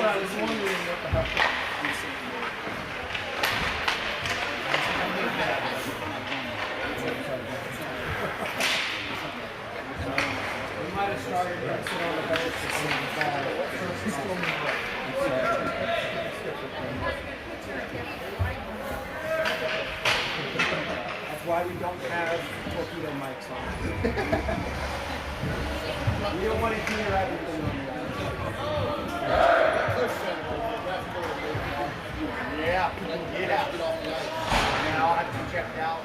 That's why we don't have torpedo mics on. We don't want to hear everything on that. Yeah, get out. Now I'll have to check out.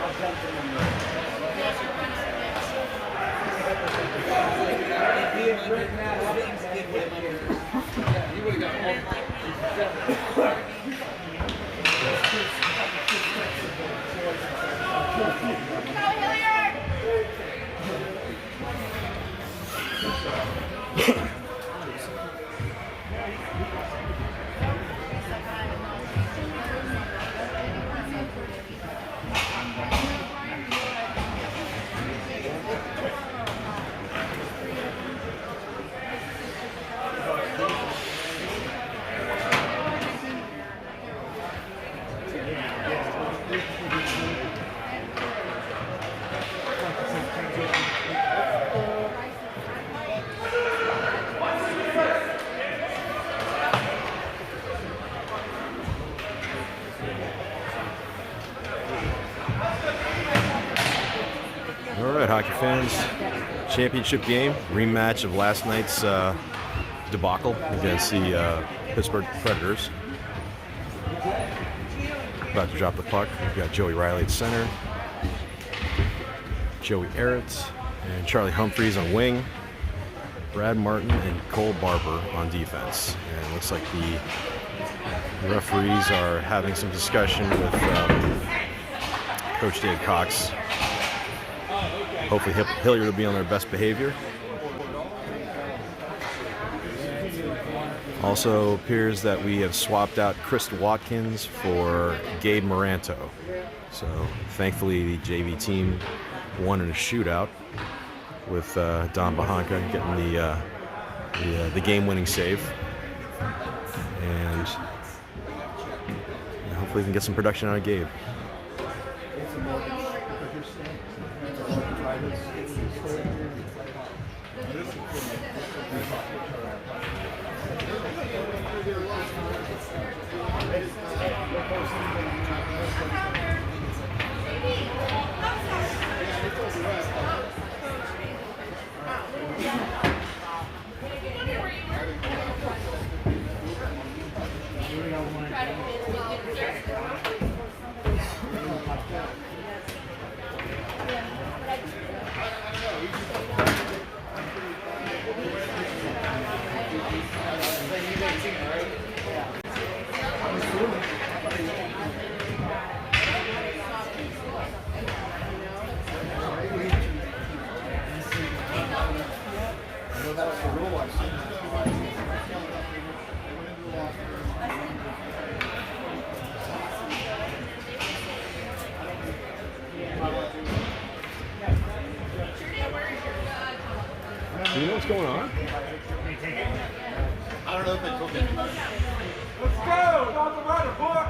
I'll jump in there. You would have got All right, hockey fans, championship game, rematch of last night's debacle against the Pittsburgh Predators. About to drop the puck. We've got Joey Riley at center, Joey Arrett, and Charlie Humphreys on wing, Brad Martin and Cole Barber on defense. And it looks like the referees are having some discussion with Coach Dave Cox. Hopefully Hilliard will be on their best behavior. Also appears that we have swapped out Chris Watkins for Gabe Moranto. So thankfully the JV team won in a shootout with Don Bahanka getting the game-winning save. And hopefully we can get some production out of Gabe. Do you know what's going on? I don't know if they took it. Let's go! Not the right book!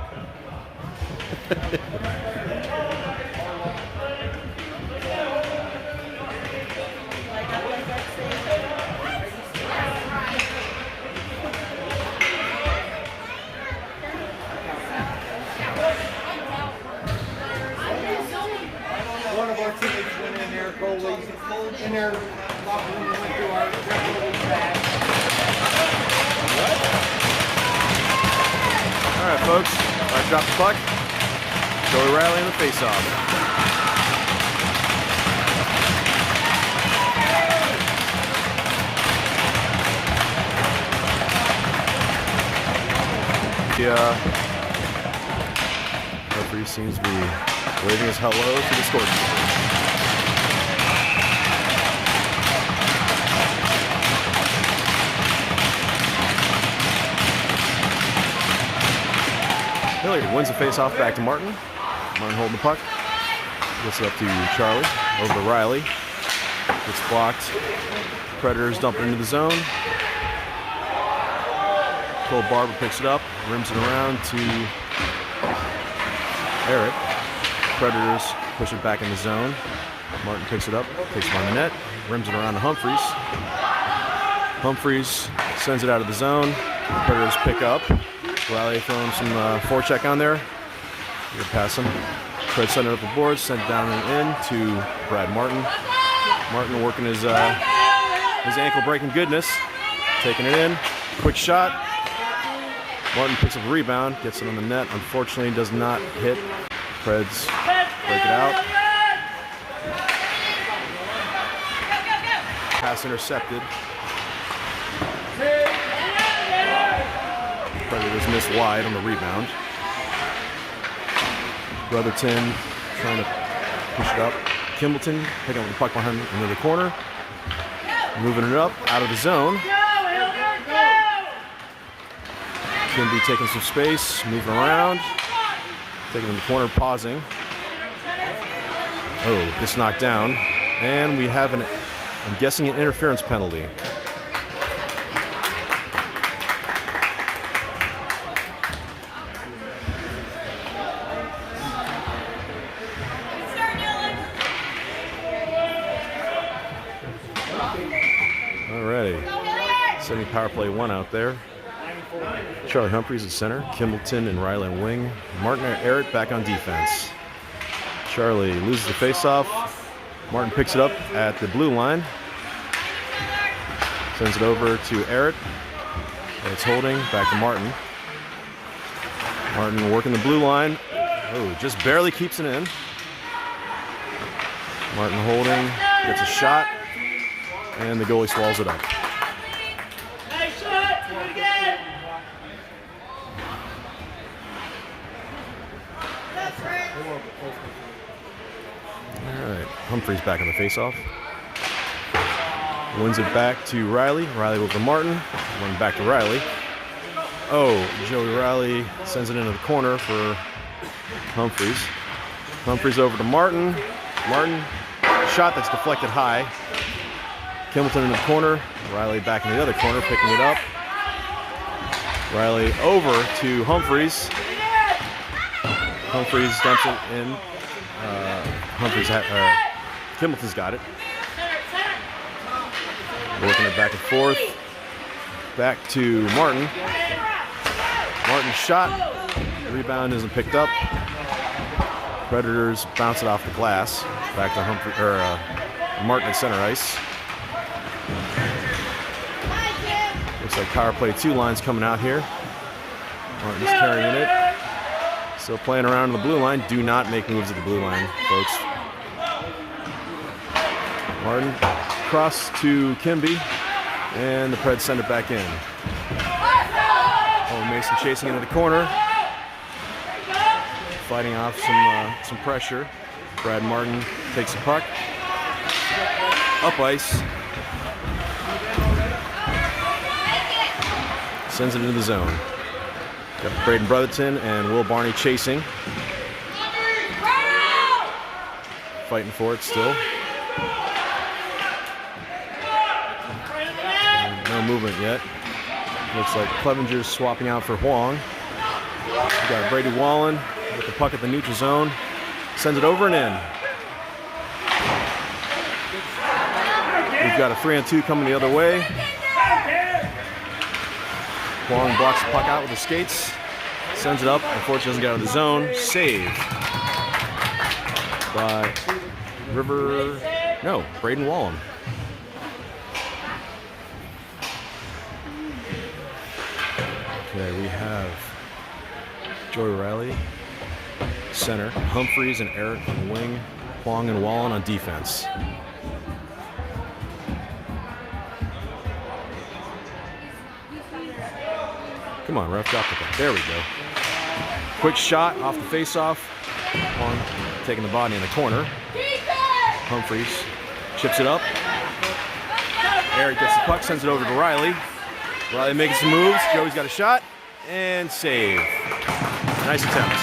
One of our teammates went in there, goalies, in there. Alright folks, I dropped the puck. Joey Riley in the face-off. The referee seems to be waving his hello to the scorekeeper. Hilliard wins the face-off back to Martin. Martin holding the puck. Gets it up to Charlie. Over to Riley. Gets blocked. Predators dump it into the zone. Cole Barber picks it up, rims it around to Eric. Predators push it back in the zone. Martin picks it up, takes it on the net, rims it around to Humphreys. Humphreys sends it out of the zone. Predators pick up. Riley throwing some forecheck on there. Good pass him. Fred send it up the board, sent it down and in to Brad Martin. Martin working his ankle breaking goodness. Taking it in. Quick shot. Martin picks up a rebound, gets it on the net. Unfortunately, does not hit. Preds break it out. Pass intercepted. Predators miss wide on the rebound. Brotherton trying to push it up. Kimbleton picking up the puck behind into the corner. Moving it up out of the zone. Kimby taking some space, moving around. Taking in the corner, pausing. Oh, gets knocked down. And we have I'm guessing, an interference penalty. Alrighty. Sending power play 1 out there. Charlie Humphreys at center. Kimbleton and Riley on wing. Martin and Eric back on defense. Charlie loses the faceoff. Martin picks it up at the blue line. Sends it over to Eric. It's holding. Back to Martin. Martin working the blue line. Oh, just barely keeps it in. Martin holding. Gets a shot. And the goalie swallows it up. Nice shot! Do it again! All right, Humphreys back on the faceoff. Wins it back to Riley. Riley over to Martin. Run back to Riley. Oh, Joey Riley sends it into the corner for Humphreys. Humphreys over to Martin. Martin, shot that's deflected high. Kimbleton in the corner. Riley back in the other corner, picking it up. Riley over to Humphreys. Humphreys dumps it in. Kimbleton's got it. Working it back and forth. Back to Martin. Martin's shot. The rebound isn't picked up. Predators bounce it off the glass. Back to Martin at center ice. Looks like power play 2 lines coming out here. Martin's carrying it. Still playing around the blue line. Do not make moves at the blue line, folks. Martin cross to Kimby, and the Preds send it back in. Oh, Mason chasing into the corner, fighting off some pressure. Brad Martin takes the puck, up ice, sends it into the zone. Got Braden Brotherton and Will Barney chasing. Fighting for it still. And no movement yet. Looks like Clevenger's swapping out for Huang. We got Brady Wallen with the puck at the neutral zone. Sends it over and in. We've got a 3-on-2 coming the other way. Huang blocks the puck out with the skates. Sends it up. Unfortunately doesn't get out of the zone. Save by Braden Wallen. Okay, we have Joey Riley, center, Humphreys and Eric on the wing, Huang and Wallen on defense. Come on, ref, drop the puck. There we go. Quick shot off the face-off. Huang taking the body in the corner. Humphreys chips it up. Eric gets the puck, sends it over to Riley. Riley making some moves. Joey's got a shot and save. Nice attempt.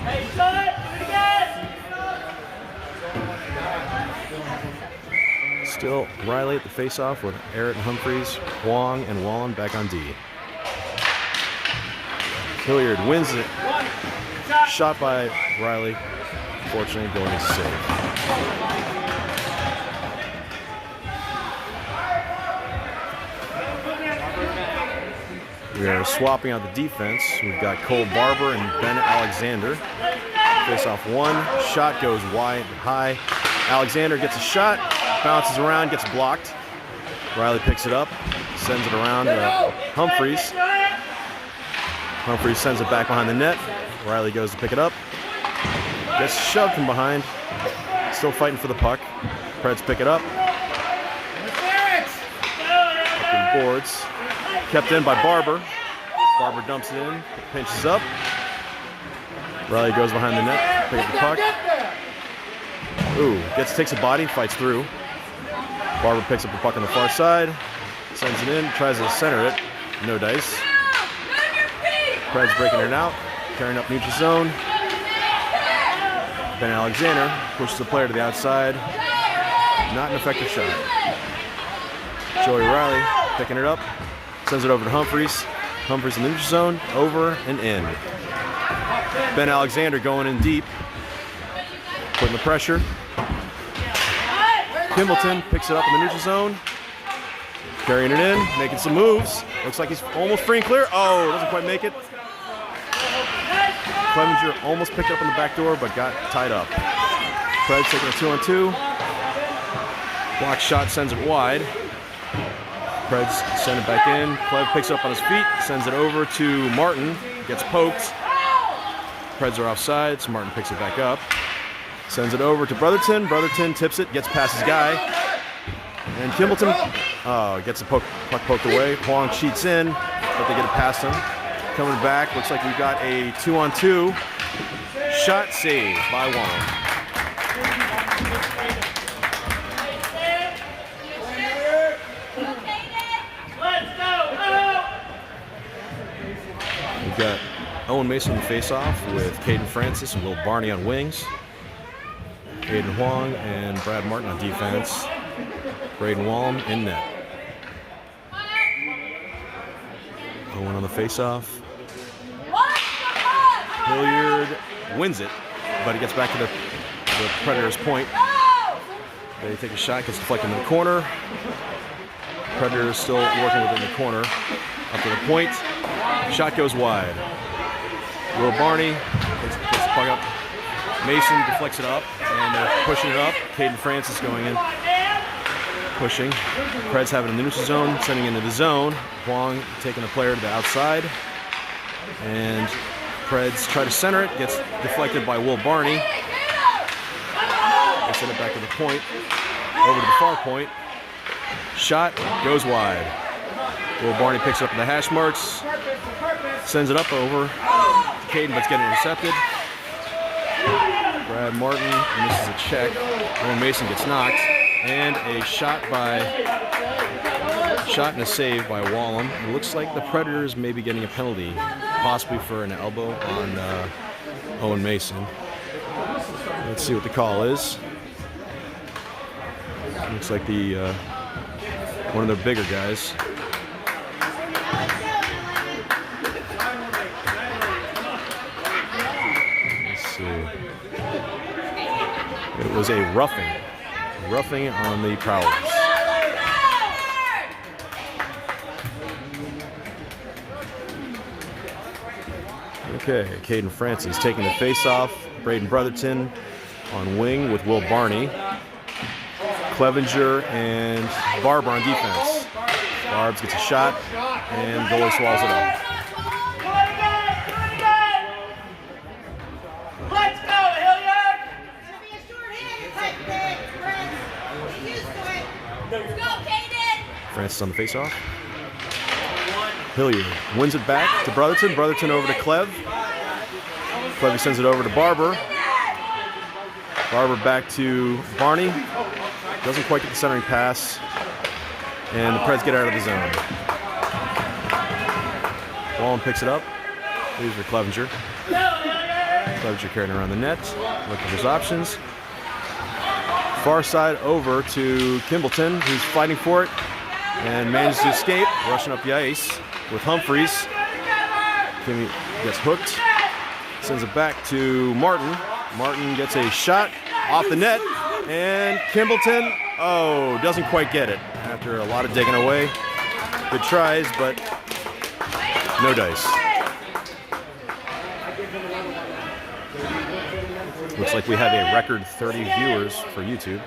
Nice shot! Do it again! Still Riley at the face-off with Arrett and Humphreys, Huang and Wallen back on D. Hilliard wins it. Shot by Riley. Fortunately, going to save. We are swapping out the defense. We've got Cole Barber and Ben Alexander. Face-off one. Shot goes wide and high. Alexander gets a shot. Bounces around, gets blocked. Riley picks it up, sends it around to Humphreys. Humphreys sends it back behind the net. Riley goes to pick it up. Gets shoved from behind. Still fighting for the puck. Preds pick it up. Up in boards. Kept in by Barber. Barber dumps it in, pinches up. Riley goes behind the net, pick up the puck. Ooh, takes a body, fights through. Barber picks up the puck on the far side, sends it in, tries to center it. No dice. Preds breaking it out, carrying up neutral zone. Ben Alexander pushes the player to the outside. Not an effective shot. Joey Riley picking it up, sends it over to Humphreys. Humphreys in the neutral zone, over and in. Ben Alexander going in deep, putting the pressure. Kimbleton picks it up in the neutral zone, carrying it in, making some moves. Looks like he's almost free and clear. Oh, doesn't quite make it. Clevenger almost picked it up on the back door, but got tied up. Preds taking a 2-on-2. Block shot sends it wide. Preds send it back in. Clev picks it up on his feet, sends it over to Martin. Gets poked. Preds are offside, so Martin picks it back up. Sends it over to Brotherton. Brotherton tips it, gets past his guy. And Kimbleton gets the puck poked away. Huang cheats in, but they get it past him. Coming back, looks like we've got a 2-on-2. Shot saved by Wong. We've got Owen Mason in the face-off with Caden Francis and Will Barney on wings. Aiden Huang and Brad Martin on defense. Braden Wallum in net. Owen on the face-off. Hilliard wins it, but he gets back to the Predators' point. They take a shot, gets deflected in the corner. Predators still working within the corner. Up to the point. Shot goes wide. Will Barney takes the puck up. Mason deflects it up, and they're pushing it up. Caden Francis going in, pushing. Preds have it in the neutral zone, sending into the zone. Huang taking the player to the outside, and Preds try to center it. Gets deflected by Will Barney. They send it back to the point, over to the far point. Shot goes wide. Will Barney picks up the hash marks, sends it up over to Caden, but it's getting intercepted. Brad Martin, and this is a check. Owen Mason gets knocked, and a shot and a save by Wallum. It looks like the Predators may be getting a penalty, possibly for an elbow on Owen Mason. Let's see what the call is. Looks like the one of their bigger guys. It was a roughing on the Prowlers. Okay, Caden Francis taking the face-off. Braden Brotherton on wing with Will Barney. Clevenger and Barber on defense. Barbs gets a shot, and goalie swallows it up. Francis on the face-off. Hilliard wins it back to Brotherton. Brotherton over to Clev. Clev sends it over to Barber. Barber back to Barney. Doesn't quite get the centering pass. And the Preds get out of the zone. Wallen picks it up. Leaves for Clevenger. Clevenger carrying around the net. Looking for his options. far side over to Kimbleton, who's fighting for it and manages to escape, rushing up the ice with Humphreys. Kimmy gets hooked, sends it back to Martin. Martin gets a shot off the net, and Kimbleton, doesn't quite get it after a lot of digging away. Good tries, but no dice. Looks like we have a record 30 viewers for YouTube.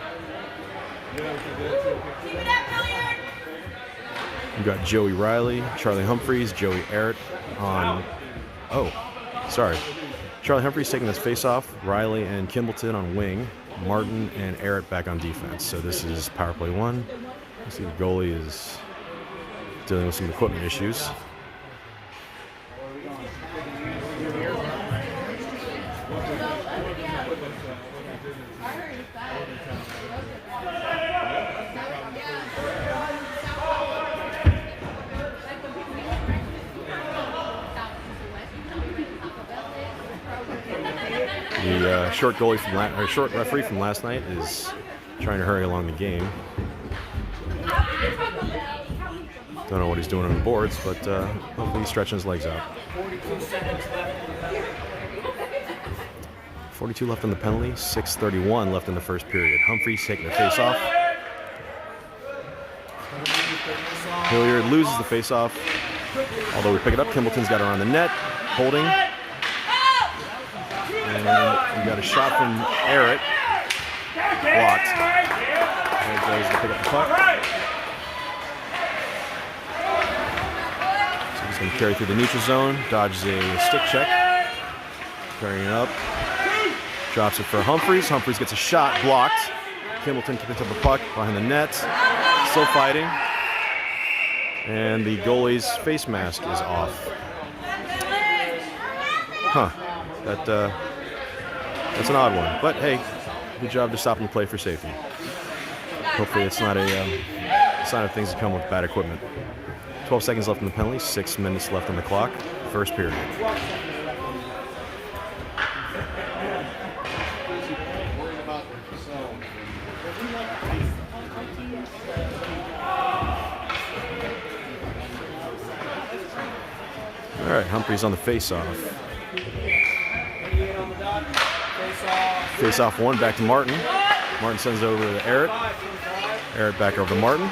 We've got Joey Riley, Charlie Humphreys, Joey Arrett on... Charlie Humphreys taking this face-off. Riley and Kimbleton on wing. Martin and Arrett back on defense. So this is power play 1. You see the goalie is dealing with some equipment issues. The short referee from last night is trying to hurry along the game. Don't know what he's doing on the boards, but hopefully he's stretching his legs out. 42 left on the penalty, 6:31 left in the first period. Humphreys taking the face-off. Hilliard loses the face-off. Although we pick it up, Kimbleton's got her on the net, holding. And we got a shot from Arrett. Blocked. There goes to pick up the puck. So he's going to carry through the neutral zone. Dodges a stick check. Carrying it up. Drops it for Humphreys. Humphreys gets a shot. Blocked. Kimbleton picks up the puck behind the net. Still fighting. And the goalie's face mask is off. That's an odd one, but hey, good job to stopping the play for safety. Hopefully it's not a sign of things that come with bad equipment. 12 seconds left in the penalty, 6 minutes left on the clock, first period. All right, Humphreys on the face-off. Face-off 1, back to Martin. Martin sends it over to Arrett. Arrett back over to Martin.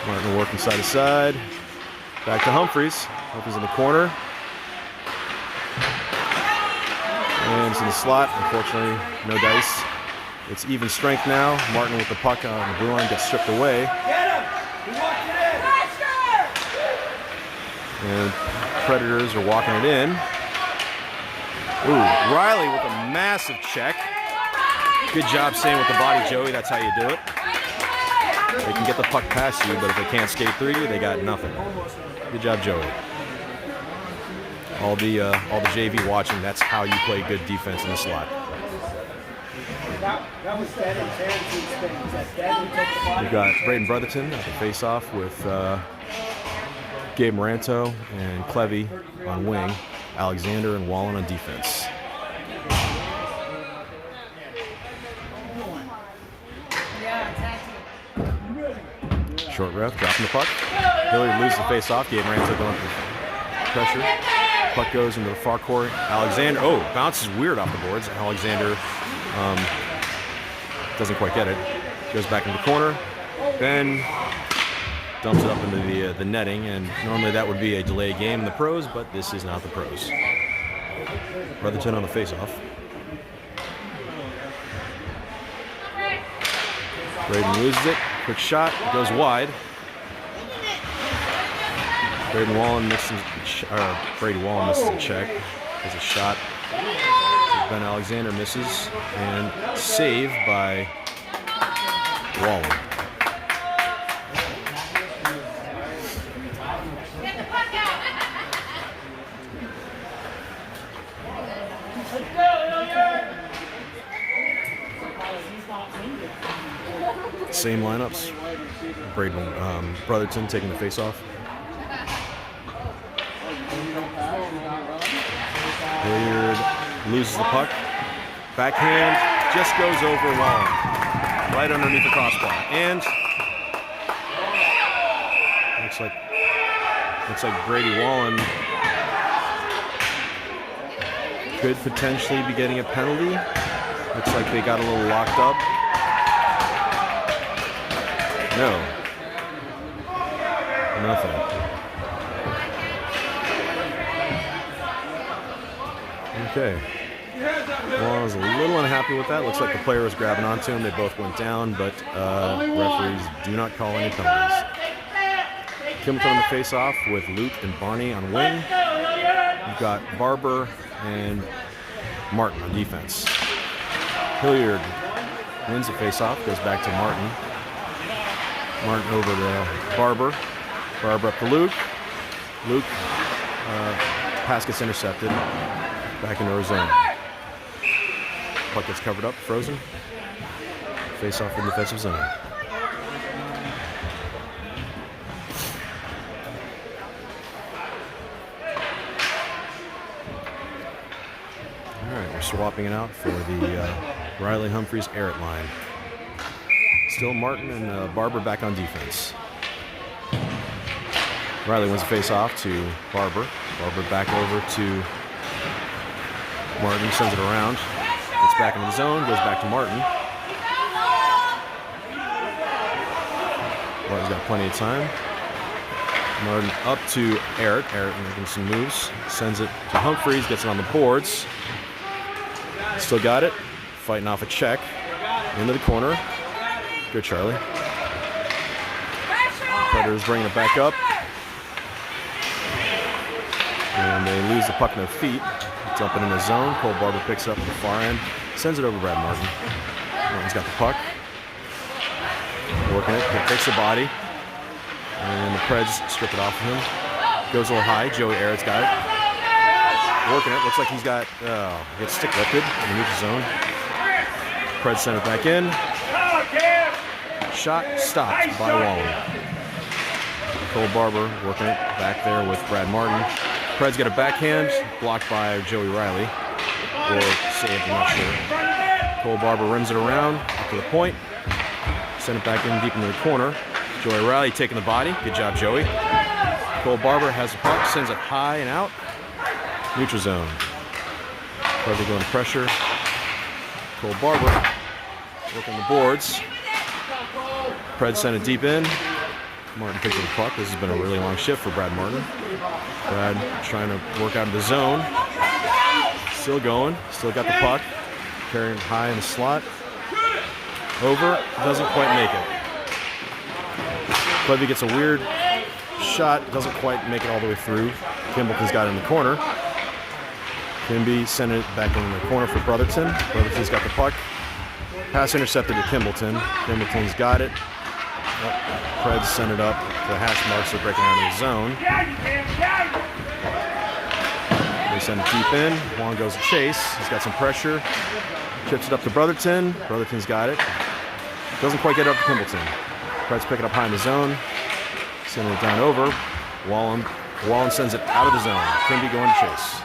Martin will work from side to side. Back to Humphreys. Humphreys in the corner. And it's in the slot. Unfortunately, no dice. It's even strength now. Martin with the puck on the blue line gets stripped away. And Predators are walking it in. Ooh, Riley with a massive check. Good job staying with the body, Joey. That's how you do it. They can get the puck past you, but if they can't skate through you, they got nothing. Good job, Joey. All the JV watching, that's how you play good defense in the slot. We got Braden Brotherton at the face-off with Gabe Moranto and Clevy on wing. Alexander and Wallen on defense. Short ref, dropping the puck. Hilliard loses the face-off. Gabe Moranto going for pressure. Puck goes into the far court. Alexander, bounces weird off the boards. Alexander doesn't quite get it. Goes back into the corner. Then dumps it up into the netting, and normally that would be a delayed game in the pros, but this is not the pros. Brotherton on the face-off. Braden loses it. Quick shot. It goes wide. Brady Wallen misses a check. There's a shot. Ben Alexander misses, and saved by Wallen. Same lineups. Braden Brotherton taking the face-off. Hilliard loses the puck. Backhand. just goes over Wallen, right underneath the crossbar. And looks like Brady Wallen could potentially be getting a penalty. Looks like they got a little locked up. No. Nothing. Okay. Wallen was a little unhappy with that. Looks like the player was grabbing onto him. They both went down, but referees do not call any penalties. Kimbleton on the face-off with Luke and Barney on wing. You've got Barber and Martin on defense. Hilliard wins the face-off, goes back to Martin. Martin over to Barber. Barber up to Luke. Luke, pass gets intercepted. Back into our zone. Puck gets covered up, frozen. Face-off in defensive zone. All right, we're swapping it out for the Riley Humphreys Errett line. Still Martin and Barber back on defense. Riley wins the face-off to Barber. Barber back over to Martin, sends it around. It's back into the zone, goes back to Martin. Martin's got plenty of time. Martin up to Errett. Errett making some moves. Sends it to Humphreys, gets it on the boards. Still got it. Fighting off a check. Into the corner. Good, Charlie. Predators bringing it back up. And they lose the puck in their feet. Dumping in the zone. Cole Barber picks it up at the far end. Sends it over to Brad Martin. Martin's got the puck. Working it. He takes the body. And the Preds strip it off of him. Goes a little high. Joey Errett's got it. Working it. Looks like he's got gets stick lifted in the neutral zone. Preds send it back in. Shot stopped by Wallen. Cole Barber working it back there with Brad Martin. Preds get a backhand, blocked by Joey Riley. Or saved, I'm not sure. Cole Barber rims it around up to the point. Send it back in deep into the corner. Joey Riley taking the body. Good job, Joey. Cole Barber has the puck, sends it high and out. Neutral zone. Barber going to pressure. Cole Barber working the boards. Preds send it deep in. Martin picks up the puck. This has been a really long shift for Brad Martin. Brad trying to work out of the zone. Still going. Still got the puck. Carrying high in the slot. Over. Doesn't quite make it. Clevy gets a weird shot. Doesn't quite make it all the way through. Kimbleton's got it in the corner. Kimby sent it back in the corner for Brotherton. Brotherton's got the puck. Pass intercepted to Kimbleton. Kimbleton's got it. Preds send it up. The hash marks are breaking out of the zone. They send it deep in. Juan goes to chase. He's got some pressure. Chips it up to Brotherton. Brotherton's got it. Doesn't quite get it up to Kimbleton. Preds pick it up high in the zone. Sending it down over. Wallen sends it out of the zone. Kimby going to chase.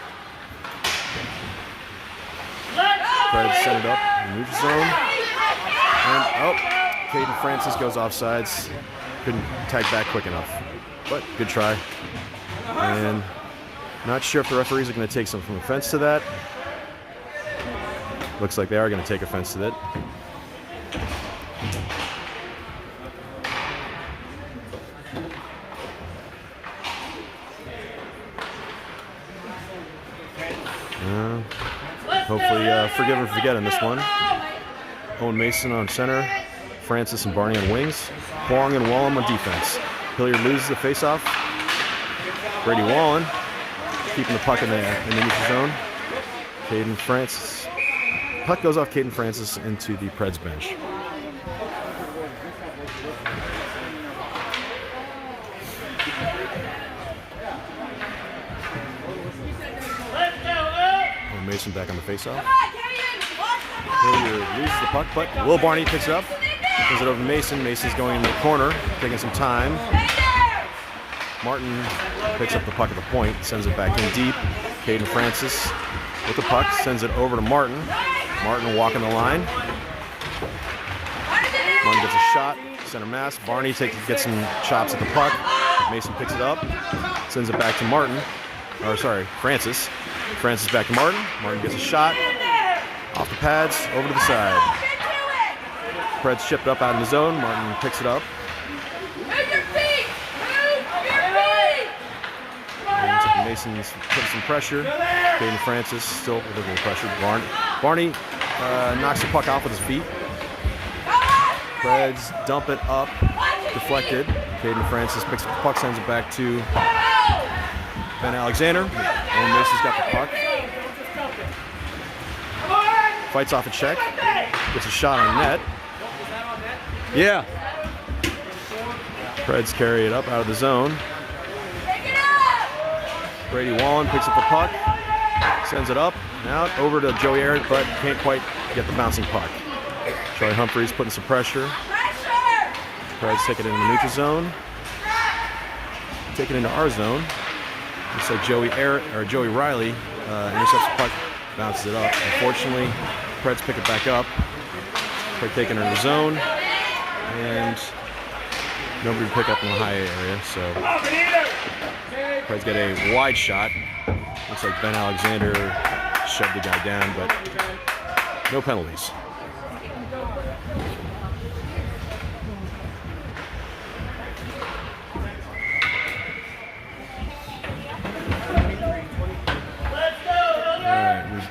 Preds send it up in the neutral zone. And Caden Francis goes offsides. Couldn't tag back quick enough. But good try. And not sure if the referees are going to take some offense to that. Looks like they are going to take offense to that. Hopefully forgive and forget on this one. Owen Mason on center. Francis and Barney on wings. Huang and Wallen on defense. Hilliard loses the faceoff. Brady Wallen keeping the puck in the neutral zone. Caden Francis. Puck goes off Caden Francis into the Preds bench. Owen Mason back on the faceoff. Hilliard loses the puck, but Will Barney picks it up. Gives it over to Mason. Mason's going into the corner, taking some time. Martin picks up the puck at the point, sends it back in deep. Caden Francis with the puck, sends it over to Martin. Martin walking the line. Martin gets a shot, center mass. Barney gets some chops at the puck. Mason picks it up, sends it back to Martin. Or sorry, Francis. Francis back to Martin. Martin gets a shot. Off the pads, over to the side. Preds chipped up out in the zone. Martin picks it up. And Mason's putting some pressure. Caden Francis still with a little pressure. Barney knocks the puck off with his feet. Preds dump it up, deflected. Caden Francis picks up the puck, sends it back to Ben Alexander. And Mason's got the puck. Fights off a check. Gets a shot on net. Yeah. Preds carry it up out of the zone. Brady Wallen picks up the puck. Sends it up and out over to Joey Arrett, but can't quite get the bouncing puck. Charlie Humphreys putting some pressure. Preds take it into the neutral zone. Take it into our zone. Looks like Joey Riley intercepts the puck, bounces it up. Unfortunately, Preds pick it back up. Preds taking it into the zone, and nobody to pick up in the high area. So Preds get a wide shot. Looks like Ben Alexander shoved the guy down, but no penalties.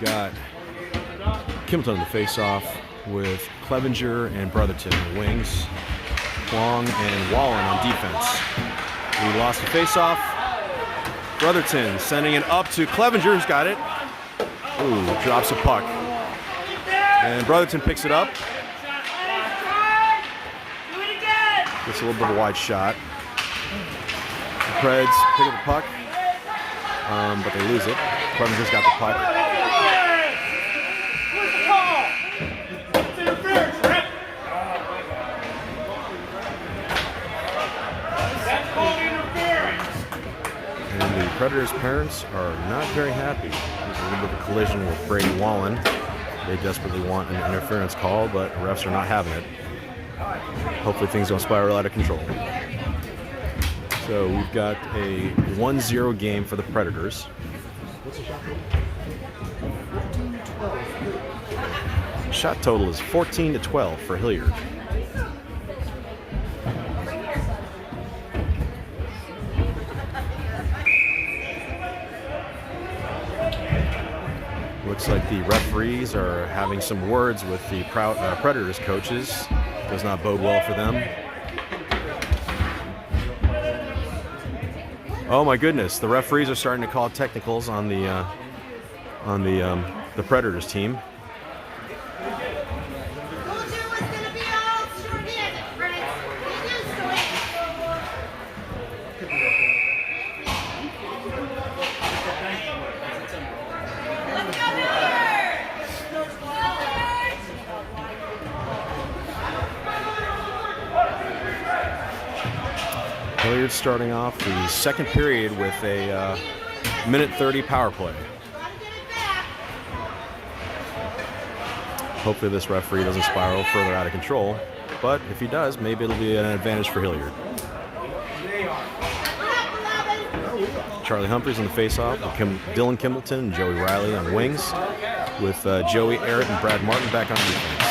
Got Kimbleton in the face-off with Clevenger and Brotherton on the wings. Long and Wallen on defense. We lost the face-off. Brotherton sending it up to Clevenger, who's got it. Ooh, drops a puck. And Brotherton picks it up. Gets a little bit of a wide shot. The Preds pick up the puck, but they lose it. Clevenger's got the puck. Predators' parents are not very happy. There's a little bit of a collision with Brady Wallen. They desperately want an interference call, but refs are not having it. Hopefully things don't spiral out of control. So we've got a 1-0 game for the Predators. Shot total is 14-12 for Hilliard. Looks like the referees are having some words with the Predators coaches. Does not bode well for them. Oh my goodness! The referees are starting to call technicals on the Predators team. Hilliard starting off the second period with a minute 30 power play. Hopefully this referee doesn't spiral further out of control, but if he does, maybe it'll be an advantage for Hilliard. Charlie Humphreys on the faceoff, Dylan Kimbleton and Joey Riley on wings, with Joey Arrett and Brad Martin back on defense.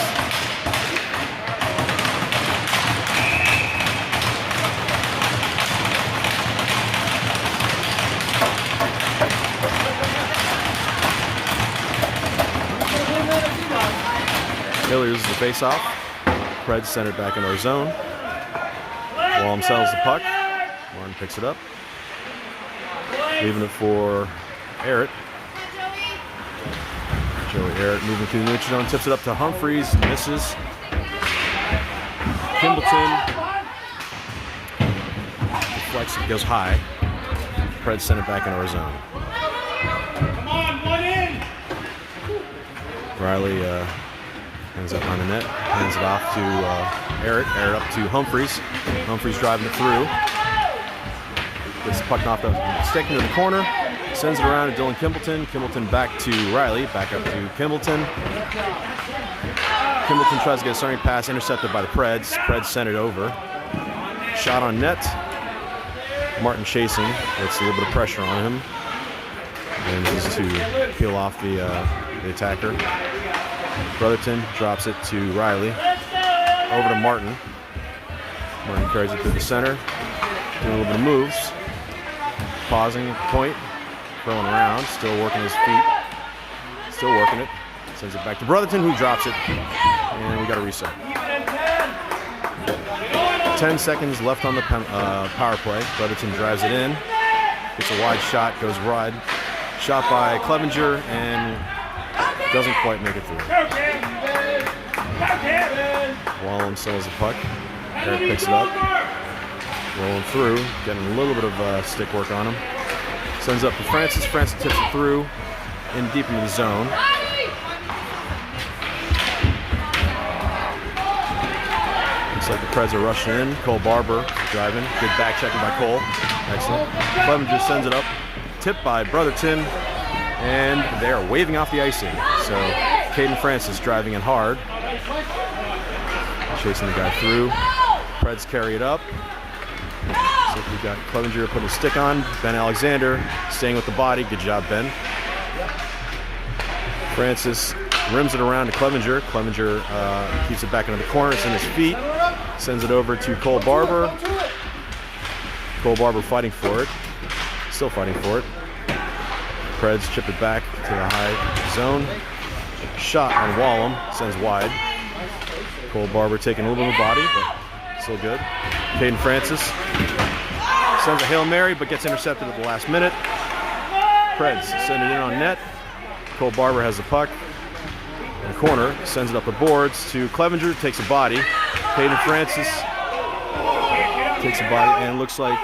Hilliard is the face-off. Preds send it back in our zone. Wallen sells the puck. Martin picks it up. Leaving it for Arrett. Joey Arrett moving through the neutral zone. Tips it up to Humphreys. Misses. Kimbleton. Deflects it. Goes high. Preds send it back in our zone. Come on, one in. Riley ends up on the net, hands it off to Arrett. Arrett up to Humphreys. Humphreys driving it through. Gets the puck knocked up, stick into the corner. Sends it around to Dylan Kimbleton. Kimbleton back to Riley. Back up to Kimbleton. Kimbleton tries to get a starting pass, intercepted by the Preds. Preds sent it over. Shot on net. Martin chasing. It's a little bit of pressure on him. And he's to peel off the attacker. Brotherton drops it to Riley. Over to Martin. Martin carries it through the center. Doing a little bit of moves. Pausing at the point. Throwing around. Still working his feet. Still working it. Sends it back to Brotherton, who drops it. And we got a reset. 10 seconds left on the power play. Brotherton drives it in. Gets a wide shot. Goes wide. Shot by Clevenger and doesn't quite make it through. Wallem sells the puck. Eric picks it up. Rolling through. Getting a little bit of stick work on him. Sends up to Francis. Francis tips it through. In deep into the zone. Looks like the Preds are rushing in. Cole Barber driving. Good back checking by Cole. Excellent. Clevenger sends it up. Tipped by Brotherton. And they are waving off the icing. So Caden Francis driving in hard. Chasing the guy through. Preds carry it up. So we've got Clevenger putting a stick on. Ben Alexander staying with the body. Good job, Ben. Francis rims it around to Clevenger. Clevenger keeps it back into the corner. It's in his feet. Sends it over to Cole Barber. Cole Barber fighting for it. Still fighting for it. Preds chip it back to the high zone. Shot on Wallem. Sends wide. Cole Barber taking a little bit of a body, but still good. Caden Francis sends a Hail Mary, but gets intercepted at the last minute. Preds send it in on net. Cole Barber has the puck. In the corner, sends it up the boards to Clevenger, takes a body. Caden Francis takes a body, and it looks like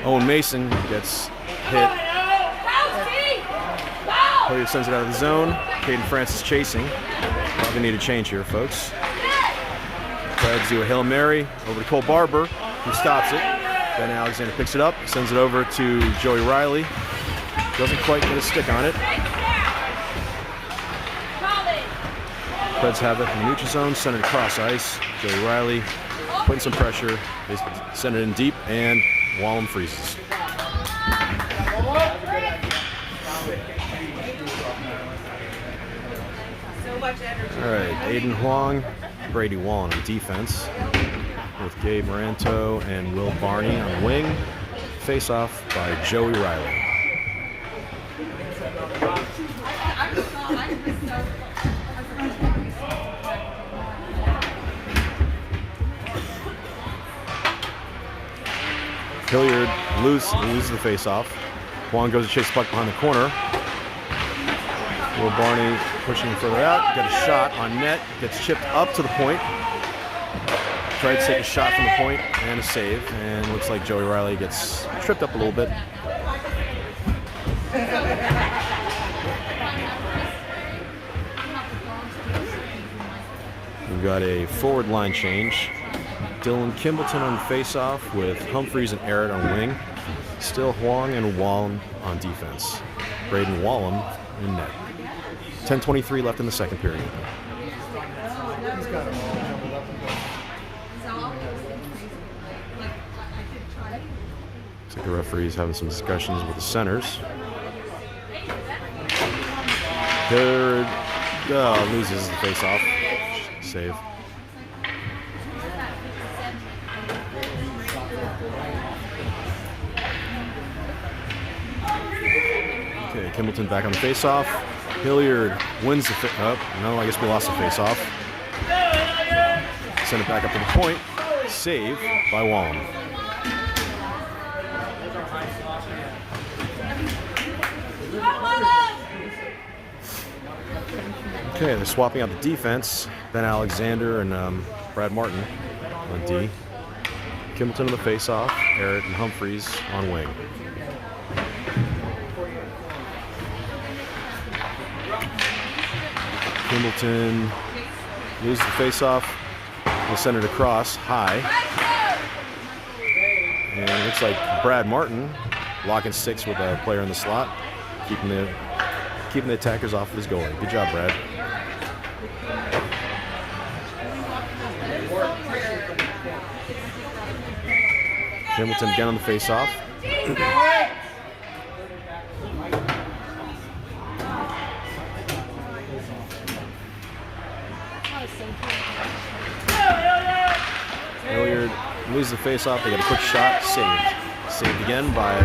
Owen Mason gets hit. Player sends it out of the zone. Caden Francis chasing. Probably need a change here, folks. Preds do a Hail Mary over to Cole Barber, who stops it. Ben Alexander picks it up, sends it over to Joey Riley. Doesn't quite get a stick on it. Preds have it in the neutral zone, send it across ice. Joey Riley putting some pressure. They send it in deep, and Wallem freezes. All right, Aiden Huang, Brady Wallen on defense, with Gabe Moranto and Will Barney on the wing. Face-off by Joey Riley. Hilliard loses the face-off. Huang goes to chase the puck behind the corner. Will Barney pushing further out, got a shot on net, gets chipped up to the point. Tried to take a shot from the point and a save, and looks like Joey Riley gets tripped up a little bit. We've got a forward line change. Dylan Kimbleton on the face-off with Humphreys and Arrett on wing. Still Huang and Wallem on defense. Braden Wallem in net. 10:23 left in the second period. Looks like the referee's having some discussions with the centers. Third loses the face-off. Save. Okay, Kimbleton back on the face-off. Hilliard wins the no, I guess we lost the face-off. Send it back up to the point. Save by Wallem. Okay, they're swapping out the defense. Ben Alexander and Brad Martin on D. Kimbleton on the face-off. Arrett and Humphreys on wing. Kimbleton loses the face-off. We'll send it across high. And it looks like Brad Martin locking sticks with a player in the slot, keeping the attackers off of his goalie. Good job, Brad. Hamilton again on the face-off. Hilliard loses the face-off. They get a quick shot. Saved. Saved again by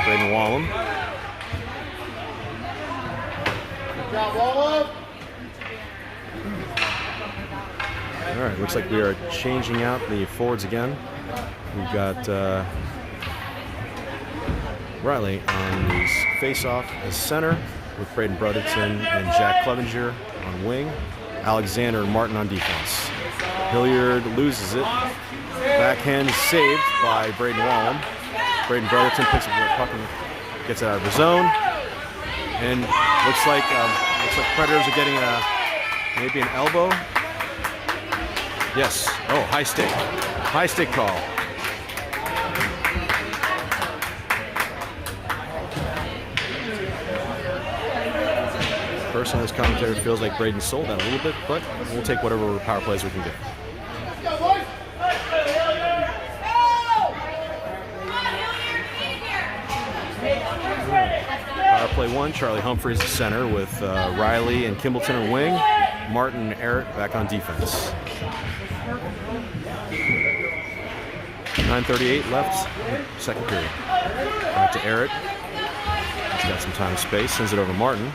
Braden Wallem. Good job, Wallem. All right, looks like we are changing out the forwards again. We've got Riley on the face-off as center with Braden Brotherton and Jack Clevenger on wing. Alexander and Martin on defense. Hilliard loses it. Backhand saved by Braden Wallem. Braden Brotherton picks up the puck and gets it out of the zone. And looks like Predators are getting maybe an elbow. Yes. Oh, high stick. High stick call. Personally, this commentary feels like Braden sold that a little bit, but we'll take whatever power plays we can get. Power play one, Charlie Humphreys the center with Riley and Kimbleton on wing. Martin and Eric back on defense. 9:38 left, second period. Back to Eric. He's got some time and space, sends it over to Martin.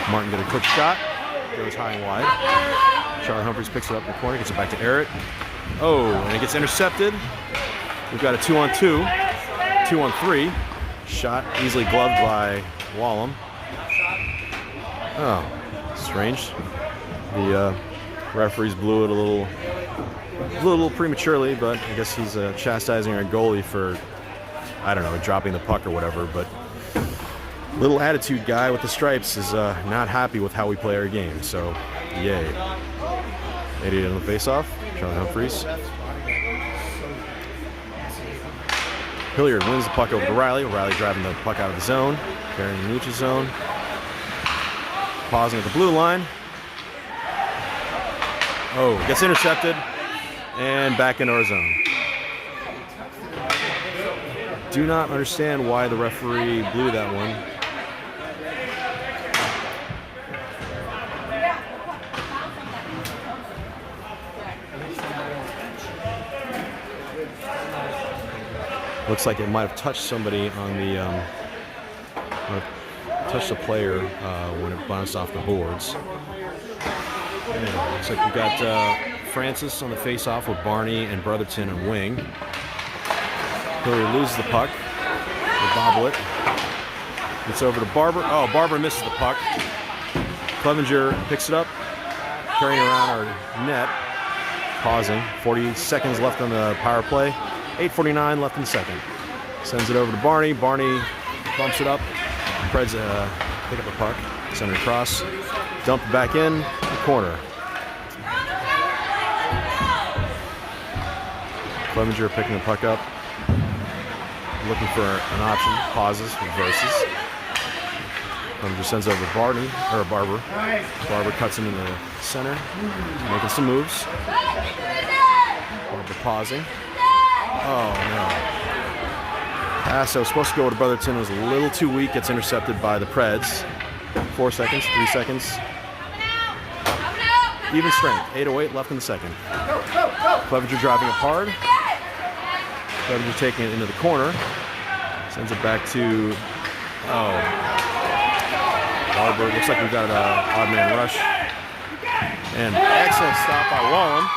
Martin get a quick shot, goes high and wide. Charlie Humphreys picks it up in the corner, gets it back to Eric. Oh, and it gets intercepted. We've got a 2-on-2, 2-on-3. Shot easily gloved by Wallem. Oh, strange. The referees blew it a little prematurely, but I guess he's chastising our goalie for, I don't know, dropping the puck or whatever. But little attitude guy with the stripes is not happy with how we play our game. So, yay. 88 on the face-off. Charlie Humphreys. Hilliard wins the puck over to Riley. Riley driving the puck out of the zone, carrying the neutral zone. Pausing at the blue line. Oh, gets intercepted. And back into our zone. Do not understand why the referee blew that one. Looks like it might have touched somebody on the, touched a player when it bounced off the boards. Anyway, looks like we've got Francis on the face-off with Barney and Brotherton and wing. Hilliard loses the puck. They bobble it. It's over to Barber. Oh, Barber misses the puck. Clevenger picks it up, carrying around our net. Pausing. 40 seconds left on the power play. 8:49 left in the second. Sends it over to Barney. Barney bumps it up. Preds pick up the puck. Send it across. Dump it back in the corner. Clevenger picking the puck up. Looking for an option. Pauses. Reverses. Clevenger sends over to Barney, or Barber. Barber cuts him in the center. Making some moves. Barber pausing. Oh, no. Pass that was supposed to go to Brotherton was a little too weak. Gets intercepted by the Preds. 4 seconds, 3 seconds. Even strength. 8:08 left in the second. Clevenger driving it hard. Clevenger taking it into the corner. Sends it back to, Barber. Looks like we've got an odd man rush. And excellent stop by Wallem.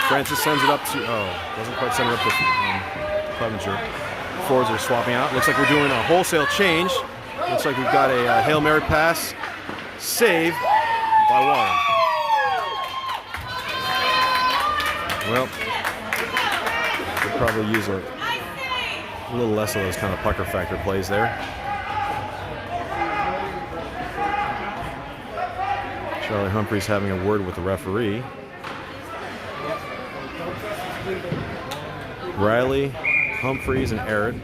Francis sends it up to, doesn't quite send it up to Clevenger. Forwards are swapping out. Looks like we're doing a wholesale change. Looks like we've got a Hail Mary pass. Save by Wallem. Well, could probably use a little less of those kind of pucker factor plays there. Charlie Humphreys having a word with the referee. Riley, Humphreys, and Arrett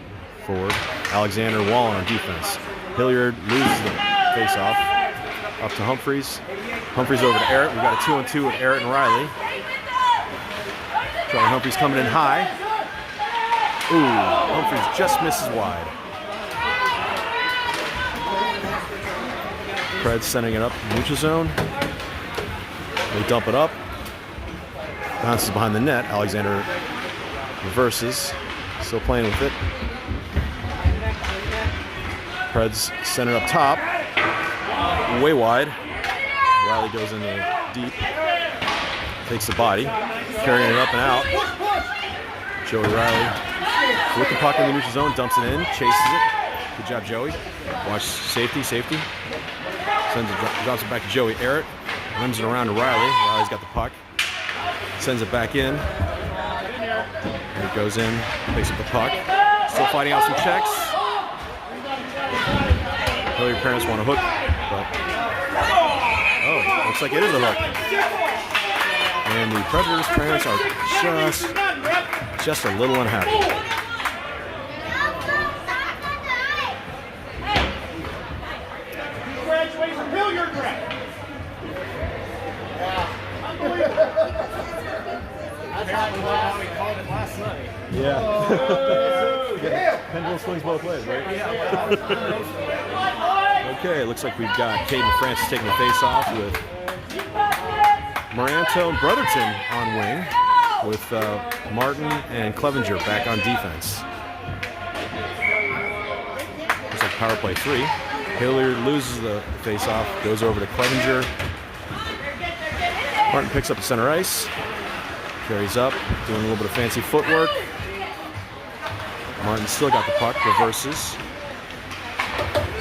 forward. Alexander Wallen on defense. Hilliard loses the face-off. Up to Humphreys. Humphreys over to Arrett. We've got a 2-on-2 with Arrett and Riley. Charlie Humphreys coming in high. Ooh, Humphreys just misses wide. Preds sending it up neutral zone. They dump it up. Bounces behind the net. Alexander reverses. Still playing with it. Preds send it up top. Way wide. Riley goes in deep. Takes the body. Carrying it up and out. Joey Riley with the puck in the neutral zone. Dumps it in. Chases it. Good job, Joey. Watch safety. Sends it, drops it back to Joey. Arrett rims it around to Riley. Riley's got the puck. Sends it back in. And it goes in. Picks up the puck. Still fighting out some checks. Hilliard parents want a hook, but looks like it is a hook. And the Predators parents are just a little unhappy. Congratulations, Hilliard. That's how we called it last night. Yeah. Pendulum swings both ways, right? Okay, looks like we've got Caden Francis taking the face off with Moranto and Brotherton on wing, with Martin and Clevenger back on defense. Looks like power play 3. Hilliard loses the face off, goes over to Clevenger. Martin picks up the center ice, carries up, doing a little bit of fancy footwork. Martin still got the puck, reverses.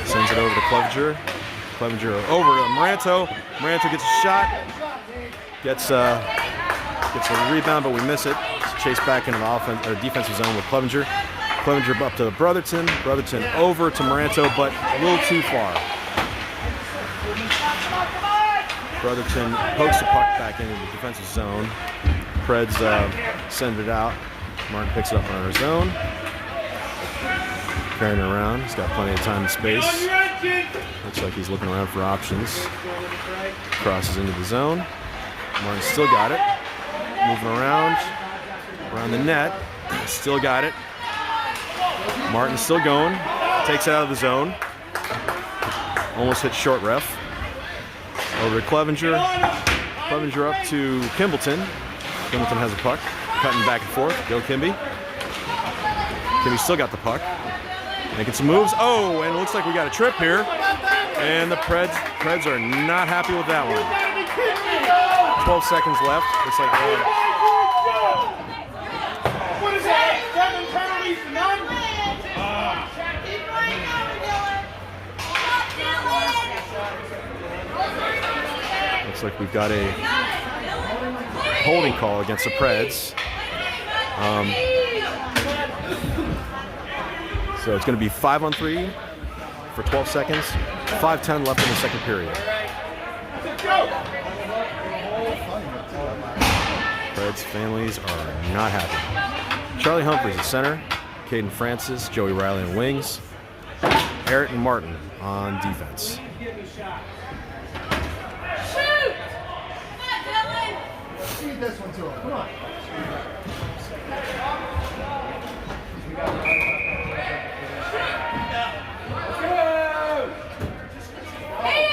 Sends it over to Clevenger. Clevenger over to Moranto. Moranto gets a shot. Gets a rebound, but we miss it. It's chased back into the defensive zone with Clevenger. Clevenger up to Brotherton. Brotherton over to Moranto, but a little too far. Brotherton pokes the puck back into the defensive zone. Preds send it out. Martin picks it up on his own. Carrying it around. He's got plenty of time and space. Looks like he's looking around for options. Crosses into the zone. Martin still got it. Moving around the net. Still got it. Martin's still going. Takes it out of the zone. Almost hit short ref. Over to Clevenger. Clevenger up to Kimbleton. Kimbleton has a puck. Cutting back and forth. Go Kimby. Kimby still got the puck. Making some moves. Oh, and it looks like we got a trip here. And the Preds are not happy with that one. 12 seconds left. Looks like What is that? 7 penalties to none? looks like we've got a holding call against the Preds. So it's going to be 5-on-3 for 12 seconds. 5:10 left in the second period. Preds families are not happy. Charlie Humphreys at center. Caden Francis, Joey Riley in wings. Arrett and Martin on defense. Feed this one to him. Come on.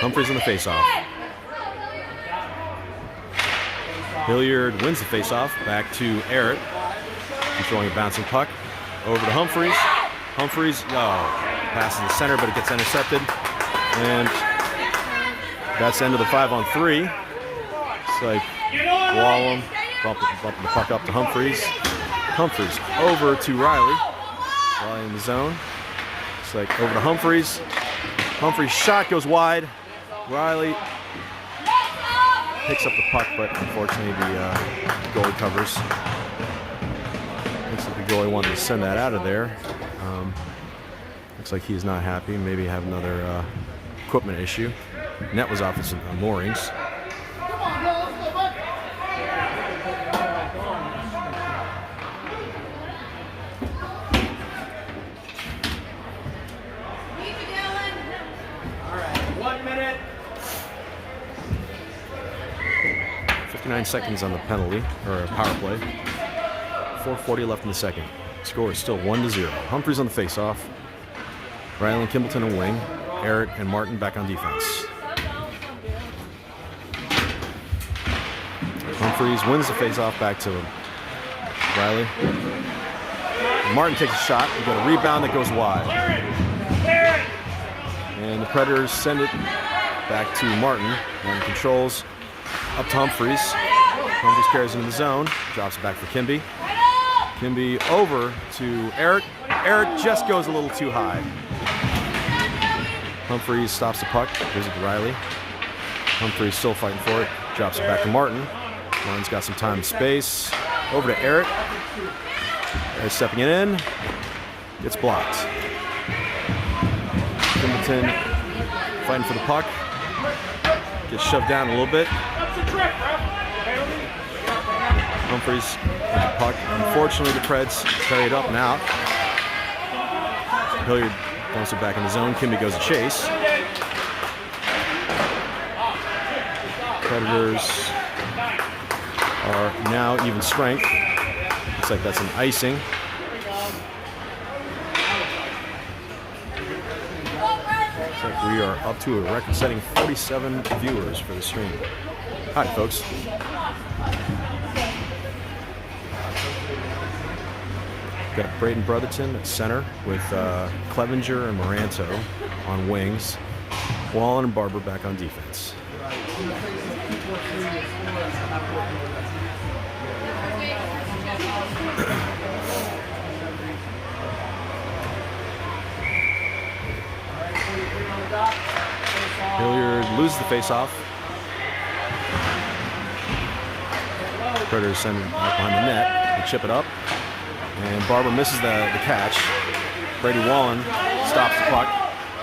Humphreys in the faceoff. Hilliard wins the faceoff. Back to Arrett. Controlling a bouncing puck. Over to Humphreys. Humphreys, passes the center, but it gets intercepted. And that's the end of the 5-on-3. It's like Wallem bumping the puck up to Humphreys. Humphreys over to Riley. Riley in the zone. It's like over to Humphreys. Humphreys' shot goes wide. Riley picks up the puck, but unfortunately the goalie covers. Looks like the goalie wanted to send that out of there. Looks like he's not happy. Maybe have another equipment issue. Net was off its moorings. 59 seconds on the penalty, or power play. 4:40 left in the second. Score is still 1-0. Humphreys on the faceoff. Riley and Kimbleton on wing. Eric and Martin back on defense. Humphreys wins the faceoff back to Riley. Martin takes a shot. We got a rebound that goes wide. And the Predators send it back to Martin. Martin controls up to Humphreys. Humphreys carries into the zone. Drops it back for Kimby. Kimby over to Eric. Eric just goes a little too high. Humphreys stops the puck. Gives it to Riley. Humphreys still fighting for it. Drops it back to Martin. Martin's got some time and space. Over to Eric. Eric stepping it in. Gets blocked. Kimbleton fighting for the puck. Gets shoved down a little bit. Humphreys with the puck. Unfortunately, the Preds carry it up and out. Hilliard dumps it back in the zone. Kimby goes to chase. Predators are now even strength. Looks like that's an icing. Looks like we are up to a record-setting 47 viewers for the stream. Hi, folks. Got Braden Brotherton at center with Clevenger and Moranto on wings. Wallen and Barber back on defense. Hilliard loses the faceoff. Predators send it back behind the net. They chip it up. And Barber misses the catch. Brady Wallen stops the puck.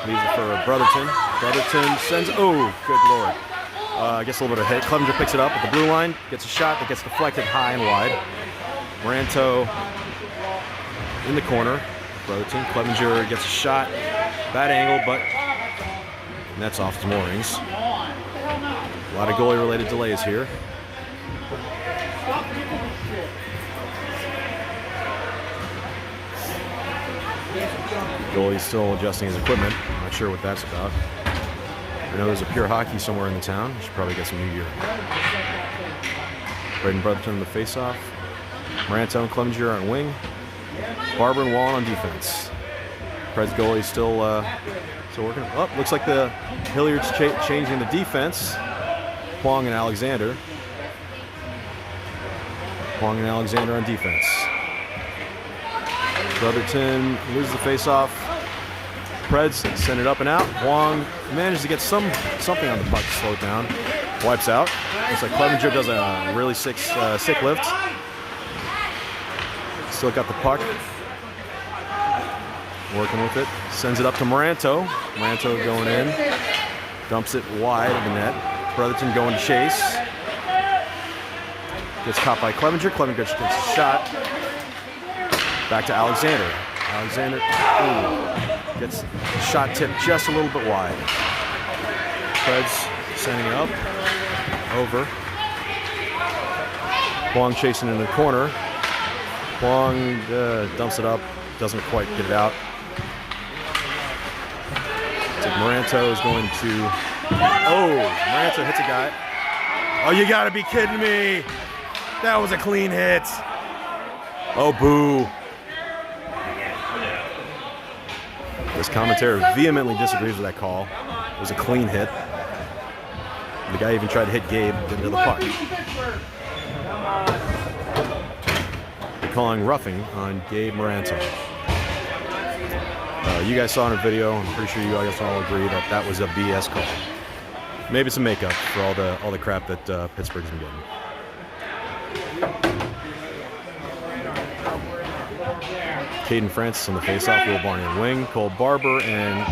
Leaves it for Brotherton. Brotherton sends, oh, good lord. Gets a little bit of hit. Clevenger picks it up at the blue line. Gets a shot that gets deflected high and wide. Moranto in the corner. Brotherton. Clevenger gets a shot. Bad angle, but nets off his moorings. A lot of goalie-related delays here. Goalie's still adjusting his equipment. I'm not sure what that's about. I know there's a Pure Hockey somewhere in the town. We should probably get some new gear. Braden Brotherton on the faceoff. Moranto and Clevenger on wing. Barber and Wallen on defense. Preds goalie still working. Oh, looks like the Hilliard's changing the defense. Huang and Alexander. Huang and Alexander on defense. Brotherton loses the faceoff. Preds send it up and out. Huang manages to get something on the puck to slow it down. Wipes out. Looks like Clevenger does a really sick lift. Still got the puck. Working with it. Sends it up to Moranto. Moranto going in. Dumps it wide of the net. Brotherton going to chase. Gets caught by Clevenger. Clevenger gets a shot. Back to Alexander. Alexander gets shot tipped just a little bit wide. Preds sending it up. Over. Huang chasing in the corner. Huang dumps it up. Doesn't quite get it out. Moranto is going to... Oh, Moranto hits a guy. Oh, you gotta be kidding me. That was a clean hit. Oh, boo. This commentator vehemently disagrees with that call. It was a clean hit. The guy even tried to hit Gabe into the puck. They're calling roughing on Gabe Moranto. You guys saw in a video. I'm pretty sure you guys all agree that that was a BS call. Maybe it's a makeup for all the crap that Pittsburgh's been getting. Caden Francis on the faceoff, Will Barney on wing, Cole Barber and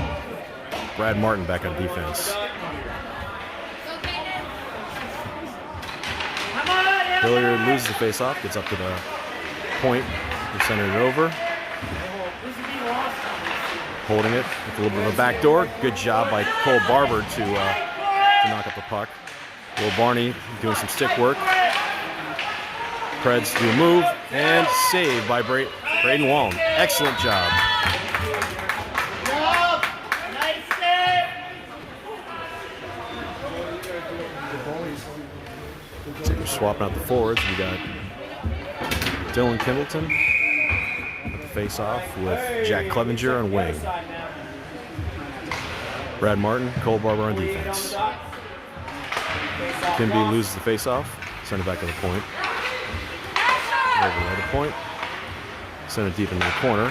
Brad Martin back on defense. Hilliard loses the faceoff, gets up to the point, and centered it over. Holding it with a little bit of a backdoor. Good job by Cole Barber to knock up the puck. Will Barney doing some stick work. Preds do a move and save by Braden Wallen. Excellent job. Nice set. So we're swapping out the forwards. We got Dylan Kimbleton at the face-off with Jack Clevenger on wing. Brad Martin, Cole Barber on defense. Kimby loses the face-off. Send it back to the point. Over the point. Send it deep into the corner.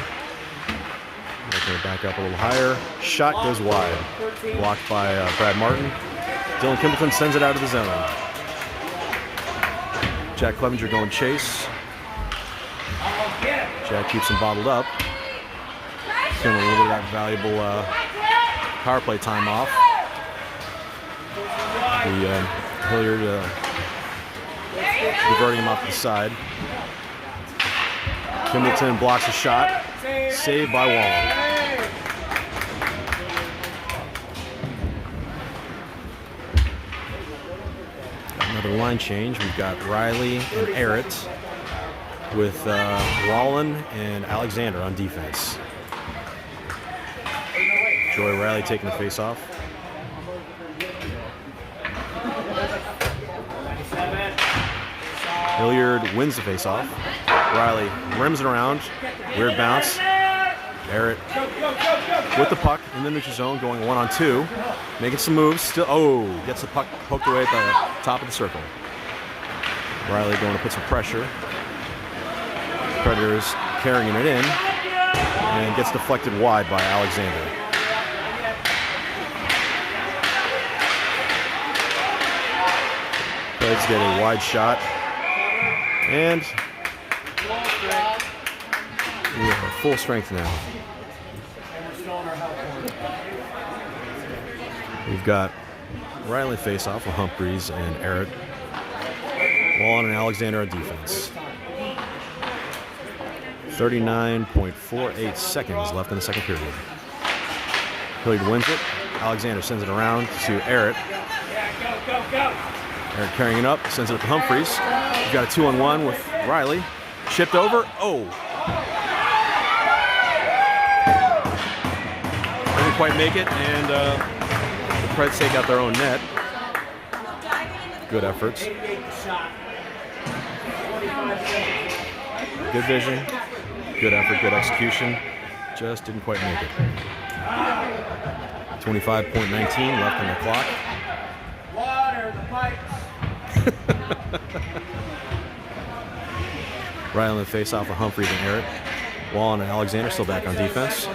Making it back up a little higher. Shot goes wide. Blocked by Brad Martin. Dylan Kimbleton sends it out of the zone. Jack Clevenger going chase. Jack keeps him bottled up. Killing a little bit of that valuable power play time off. The Hilliard diverting him off to the side. Kimbleton blocks a shot. Saved by Wallen. Another line change. We've got Riley and Arrett with Wallen and Alexander on defense. Joy Riley taking the face off. Hilliard wins the face off. Riley rims it around. Weird bounce. Arrett with the puck in the neutral zone, going 1-on-2. Making some moves. Still, gets the puck poked away at the top of the circle. Riley going to put some pressure. Predators carrying it in. And gets deflected wide by Alexander. Reds get a wide shot. And we are full strength now. We've got Riley face off with Humphreys and Arrett. Wallen and Alexander on defense. 39.48 seconds left in the second period. Hilliard wins it. Alexander sends it around to Arrett. Arrett carrying it up, sends it up to Humphreys. We've got a 2-on-1 with Riley. Chipped over. Didn't quite make it, and the Preds take out their own net. Good efforts. Good vision. Good effort, good execution. Just didn't quite make it. 25.19 left on the clock. Water, the pipes. Riley on the face-off with Humphreys and Arrett. Wallen and Alexander still back on defense.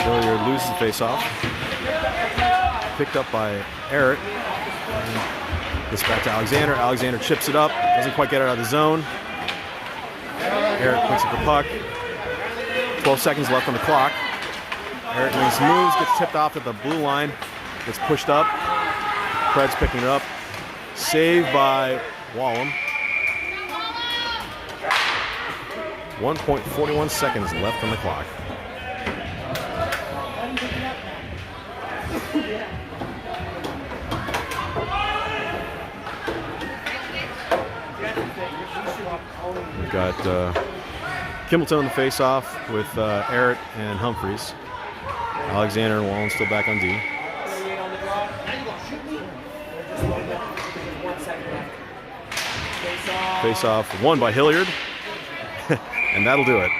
Hilliard loses the face-off. Picked up by Arrett. Gets back to Alexander. Alexander chips it up. Doesn't quite get it out of the zone. Arrett picks up the puck. 12 seconds left on the clock. Arrett makes some moves. Gets tipped off at the blue line. Gets pushed up. Preds picking it up. Saved by Wallen. 1.41 seconds left on the clock. We've got Kimbleton on the face-off with Arrett and Humphreys. Alexander and Wallen still back on D. Face-off won by Hilliard, and that'll do it.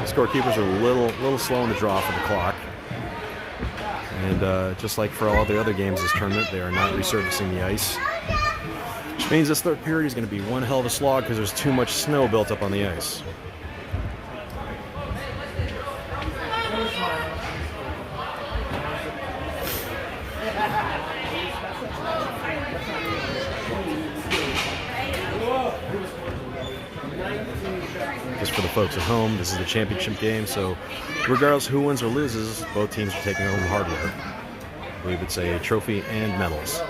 Scorekeepers are a little slow in the draw for the clock. And just like for all the other games this tournament, they are not resurfacing the ice. Which means this third period is going to be one hell of a slog because there's too much snow built up on the ice. Just for the folks at home, this is the championship game, so regardless who wins or loses, both teams are taking home hardware. I believe it's a trophy and medals.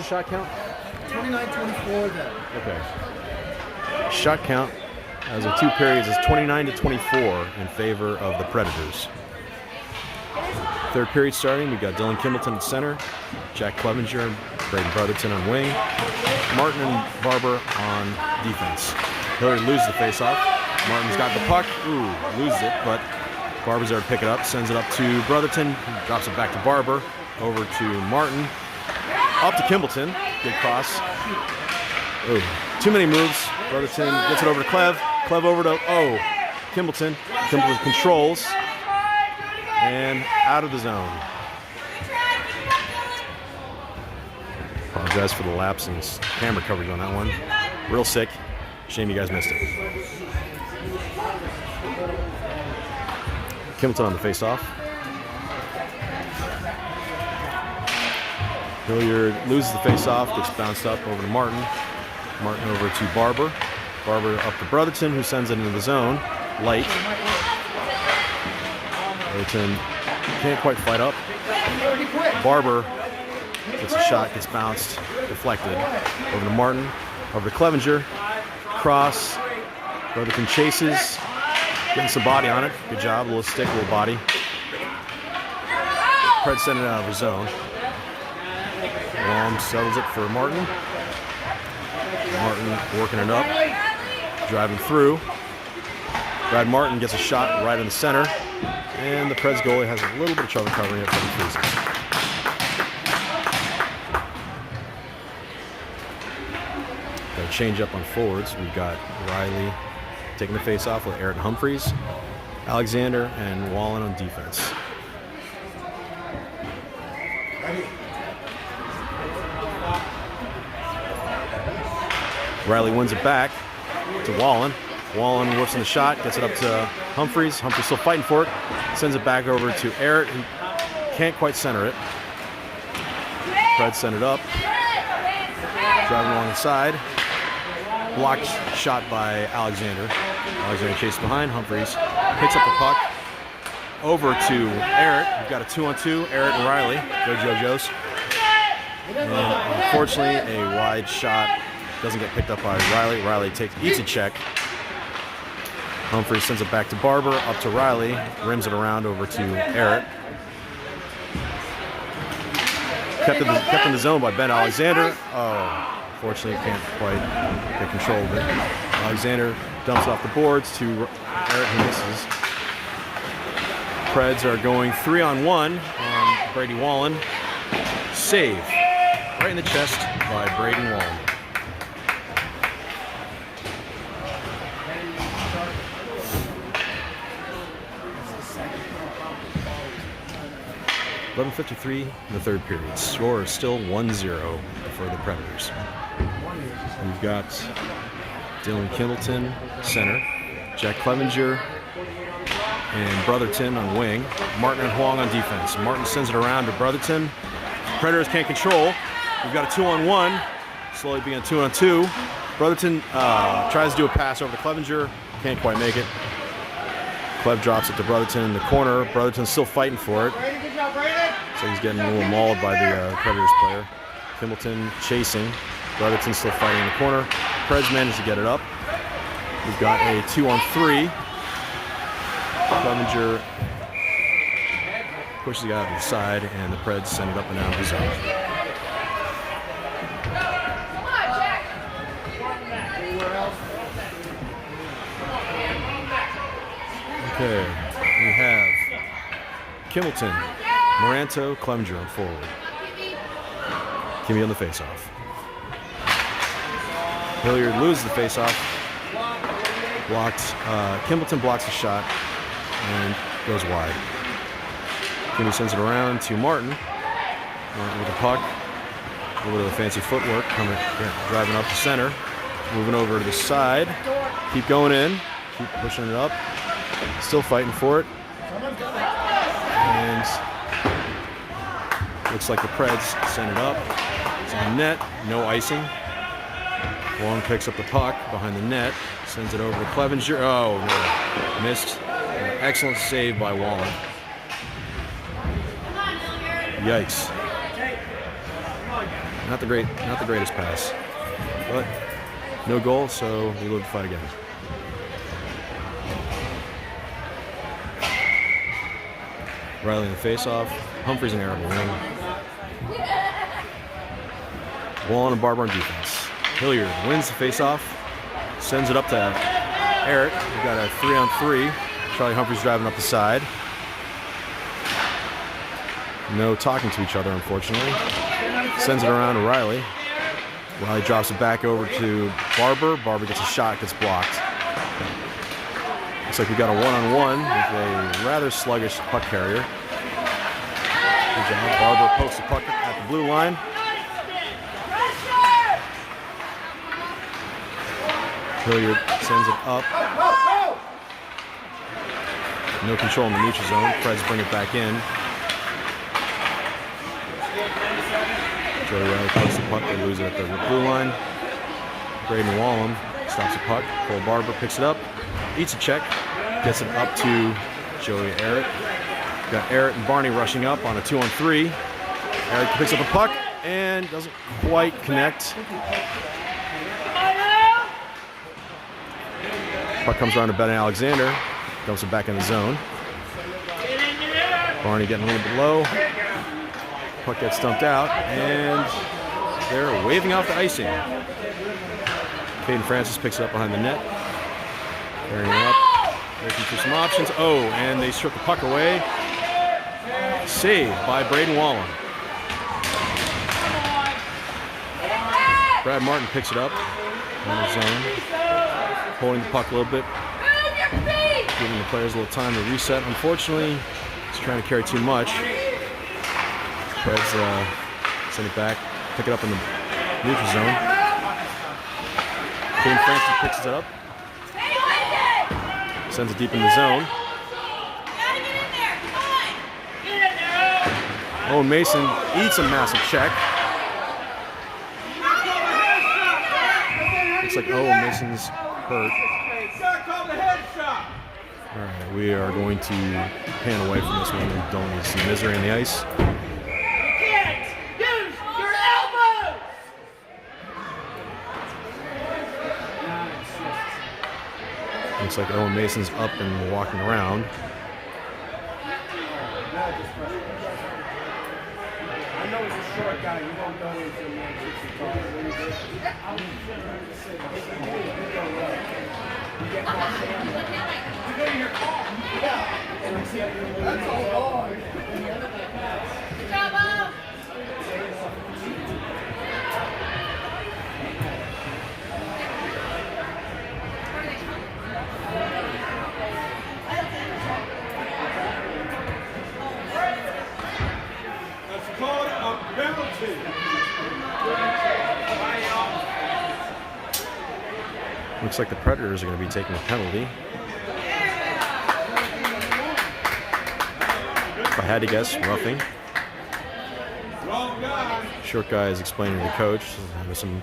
the shot count? 29-24 then. Okay. Shot count as of 2 periods is 29-24 in favor of the Predators. Third period starting, we got Dylan Kimbleton at center, Jack Clevenger, Braden Brotherton on wing, Martin and Barber on defense. Hillary loses the faceoff. Martin's got the puck. Ooh, loses it, but Barber's there to pick it up, sends it up to Brotherton, drops it back to Barber, over to Martin, up to Kimbleton, good cross. Ooh, too many moves. Brotherton gets it over to Clev over to, Kimbleton. Kimbleton controls, and out of the zone. Apologize for the lapse in camera coverage on that one. Real sick. Shame you guys missed it. Kimbleton on the face-off. Hilliard loses the face-off, gets bounced up over to Martin. Martin over to Barber. Barber up to Brotherton, who sends it into the zone. Light. Brotherton can't quite fight up. Barber gets a shot, gets bounced, deflected. Over to Martin, over to Clevenger. Cross. Brotherton chases, getting some body on it. Good job, a little stick, a little body. Pred sent it out of the zone. Long settles it for Martin. Martin working it up, driving through. Brad Martin gets a shot right in the center, and the Preds goalie has a little bit of trouble covering it, but he freezes. Got a change up on forwards. We've got Riley taking the face off with Aaron Humphreys, Alexander, and Wallen on defense. Riley wins it back to Wallen. Wallen whips in the shot, gets it up to Humphreys. Humphreys still fighting for it. Sends it back over to Errett, who can't quite center it. Fred sent it up. Driving along the side. Blocked shot by Alexander. Alexander chases behind. Humphreys picks up the puck. Over to Errett. We've got a 2-on-2. Errett and Riley. Go JoJo's. And unfortunately, a wide shot doesn't get picked up by Riley. Riley eats a check. Humphrey sends it back to Barber, up to Riley, rims it around over to Errett. Kept in the zone by Ben Alexander. Oh, unfortunately can't quite get control of it. Alexander dumps it off the boards to Errett, who misses. Preds are going 3-on-1 on Brady Wallen. Save right in the chest by Brady Wallen. 11:53 in the third period. Score is still 1-0 for the Predators. We've got Dylan Kimbleton, center, Jack Clevenger, and Brotherton on wing. Martin and Huang on defense. Martin sends it around to Brotherton. Predators can't control. We've got a 2-on-1, slowly being a 2-on-2. Brotherton tries to do a pass over to Clevenger, can't quite make it. Clev drops it to Brotherton in the corner. Brotherton's still fighting for it. So he's getting a little mauled by the Predators player. Kimbleton chasing. Brotherton still fighting in the corner. Preds managed to get it up. We've got a 2-on-3. Clevenger pushes the guy out to the side, and the Preds send it up and down the zone. Okay, we have Kimbleton, Moranto, Clevenger on forward. Kimmy on the faceoff. Hilliard loses the faceoff. Blocked. Kimbleton blocks the shot and goes wide. Kimmy sends it around to Martin. Martin with the puck. A little bit of fancy footwork, driving up the center. Moving over to the side. Keep going in. Keep pushing it up. Still fighting for it. And looks like the Preds send it up. It's on net. No icing. Long picks up the puck behind the net. Sends it over to Clevenger. Oh, no. Missed. An excellent save by Wallen. Yikes. not the greatest pass, but no goal, so we live to fight again. Riley in the face-off. Humphreys in the air on the wing. Wallen and Barber on defense. Hilliard wins the face-off. Sends it up to Eric. We've got a 3-on-3. Charlie Humphreys driving up the side. No talking to each other, unfortunately. Sends it around to Riley. Riley drops it back over to Barber. Barber gets a shot, gets blocked. Looks like we got a one-on-one with a rather sluggish puck carrier. Good job. Barber pokes the puck at the blue line. Hilliard sends it up. No control in the neutral zone. Preds bring it back in. Joey Riley pokes the puck. They lose it at the blue line. Braden Wallen stops the puck. Cole Barber picks it up. Eats a check. Gets it up to Joey Eric. Got Eric and Barney rushing up on a 2-on-3. Eric picks up the puck and doesn't quite connect. Puck comes around to Ben Alexander. Dumps it back in the zone. Barney getting a little bit low. Puck gets stumped out, and they're waving off the icing. Caden Francis picks it up behind the net. Carrying it up. Looking for some options. Oh, and they strip the puck away. Saved by Braden Wallen. Brad Martin picks it up on his zone. Holding the puck a little bit. Giving the players a little time to reset. Unfortunately, he's trying to carry too much. Preds send it back. Pick it up in the neutral zone. Caden Francis picks it up. Sends it deep in the zone. Owen Mason eats a massive check. Looks like Owen Mason's hurt. All right, we are going to pan away from this one. We don't need some misery on the ice. Looks like Owen Mason's up and walking around. I know he's a short guy. You won't go into That's all wrong. Good job, Bob. Looks like the Predators are going to be taking a penalty. If I had to guess, roughing. Short guy is explaining to the coach. There's some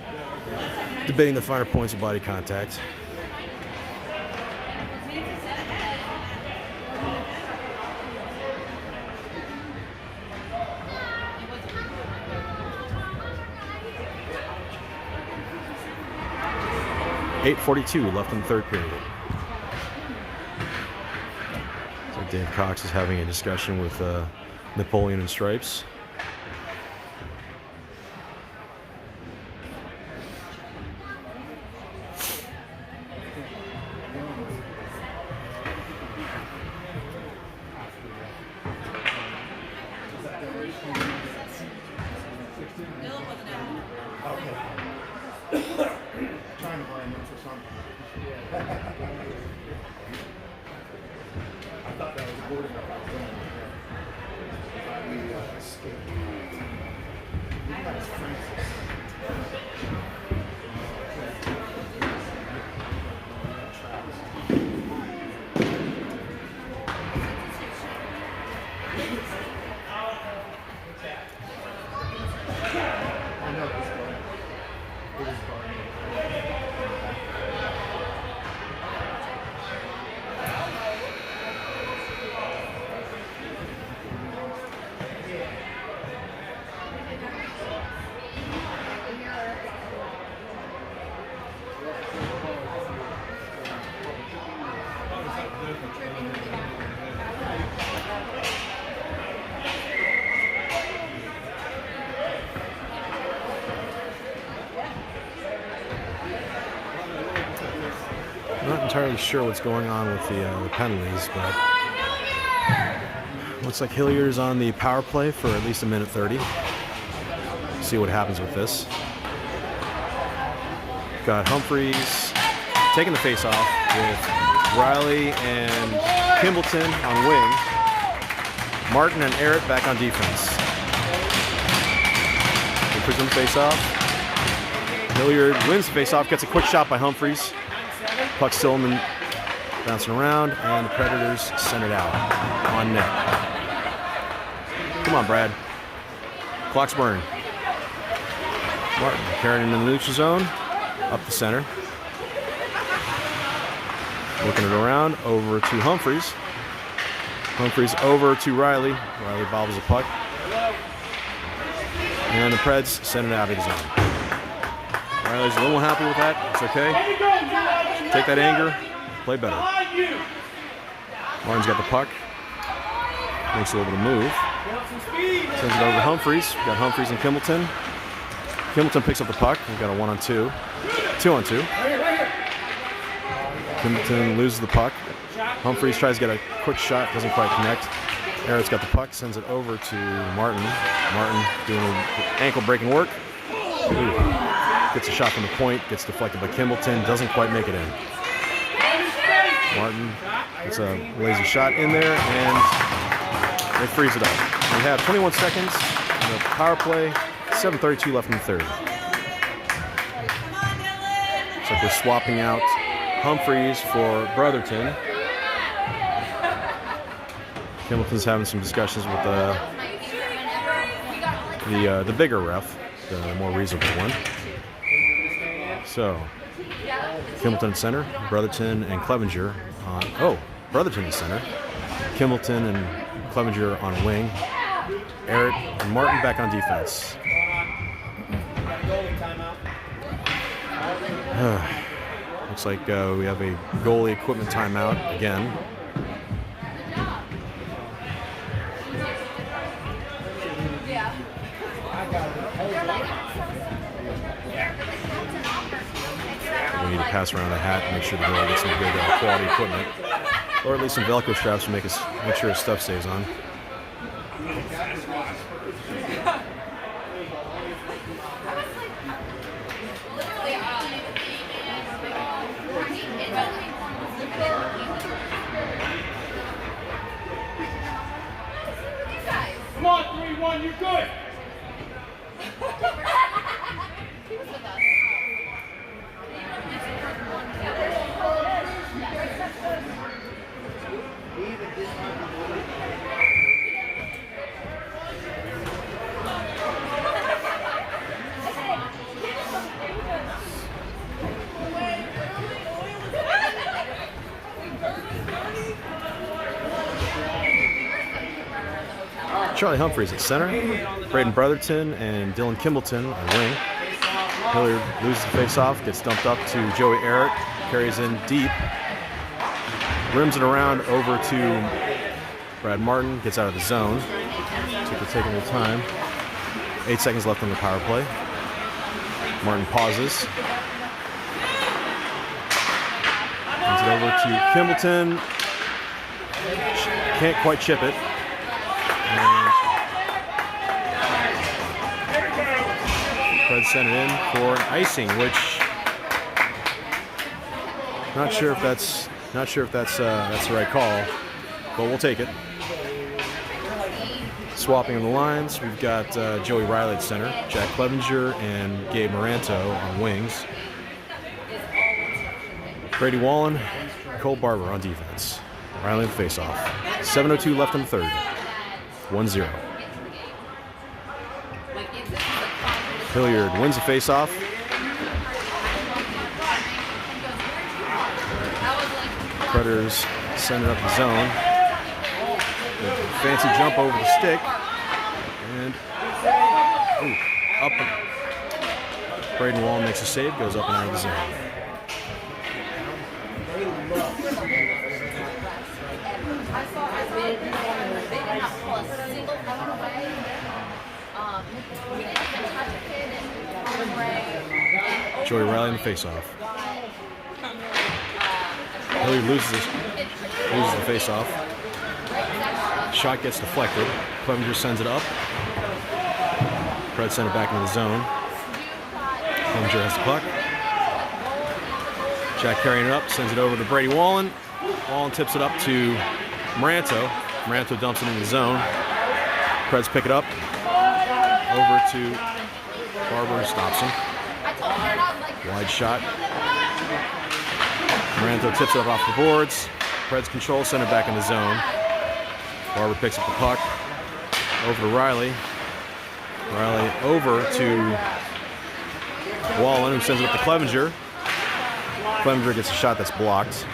debating the finer points of body contact. .8:42 left in the third period. So Dave Cox is having a discussion with Napoleon and Stripes. Not entirely sure what's going on with the penalties, but looks like Hilliard's on the power play for at least a minute 30. See what happens with this. Got Humphreys taking the face-off with Riley and Kimbleton on wing. Martin and Arrett back on defense. Humphreys on the face-off. Hilliard wins the face-off, gets a quick shot by Humphreys. Puck still bouncing around, and the Predators send it out on net. Come on, Brad. Clock's burning. Martin carrying in the neutral zone, up the center. Looking it around, over to Humphreys. Humphreys over to Riley. Riley bobbles the puck. And the Preds send it out of the zone. Riley's a little happy with that. It's okay. Take that anger, play better. Martin's got the puck. Makes a little bit of move. Sends it over to Humphreys. We've got Humphreys and Kimbleton. Kimbleton picks up the puck. We've got a 1-on-2. 2-on-2. Kimbleton loses the puck. Humphreys tries to get a quick shot, doesn't quite connect. Arrett's got the puck, sends it over to Martin. Martin doing ankle breaking work. Ooh. Gets a shot from the point, gets deflected by Kimbleton, doesn't quite make it in. Martin gets a lazy shot in there, and they freeze it up. We have 21 seconds in the power play, 7:32 left in the third. Looks like we're swapping out Humphreys for Brotherton. Kimbleton's having some discussions with the bigger ref, the more reasonable one. So, Kimbleton center, Brotherton and Clevenger on. Oh, Brotherton in center. Kimbleton and Clevenger on wing. Arrett and Martin back on defense. Looks like we have a goalie equipment timeout again. We need to pass around the hat and make sure the goalie gets some good quality equipment, or at least some Velcro straps to make sure his stuff stays on. Come on, 3-1, you're good. Charlie Humphreys at center, Braden Brotherton and Dylan Kimbleton on wing. Hilliard loses the face-off, gets dumped up to Joey Arrett, carries in deep, rims it around over to Brad Martin, gets out of the zone. So they're taking their time. 8 seconds left on the power play. Martin pauses. Hands it over to Kimbleton. Can't quite chip it. Fred sent it in for an icing, which not sure if that's the right call, but we'll take it. Swapping on the lines, we've got Joey Riley at center, Jack Clevenger and Gabe Moranto on wings. Brady Wallen, Cole Barber on defense. Riley in the face-off. 7:02 left in the third. 1-0. Hilliard wins the face-off. Predators send it up the zone. Fancy jump over the stick. And up. Braden Wall makes a save, goes up and out of the zone. Joey Riley in the face-off. Hilliard loses the face-off. Shot gets deflected. Clevenger sends it up. Fred sent it back into the zone. Clevenger has the puck. Jack carrying it up, sends it over to Brady Wallen. Wallen tips it up to Maranto. Maranto dumps it in the zone. Preds pick it up. Over to Barber, stops him. Wide shot. Maranto tips it up off the boards. Preds control, send it back in the zone. Barber picks up the puck. Over to Riley. Riley over to Wallen, who sends it up to Clevenger. Clevenger gets a shot that's blocked.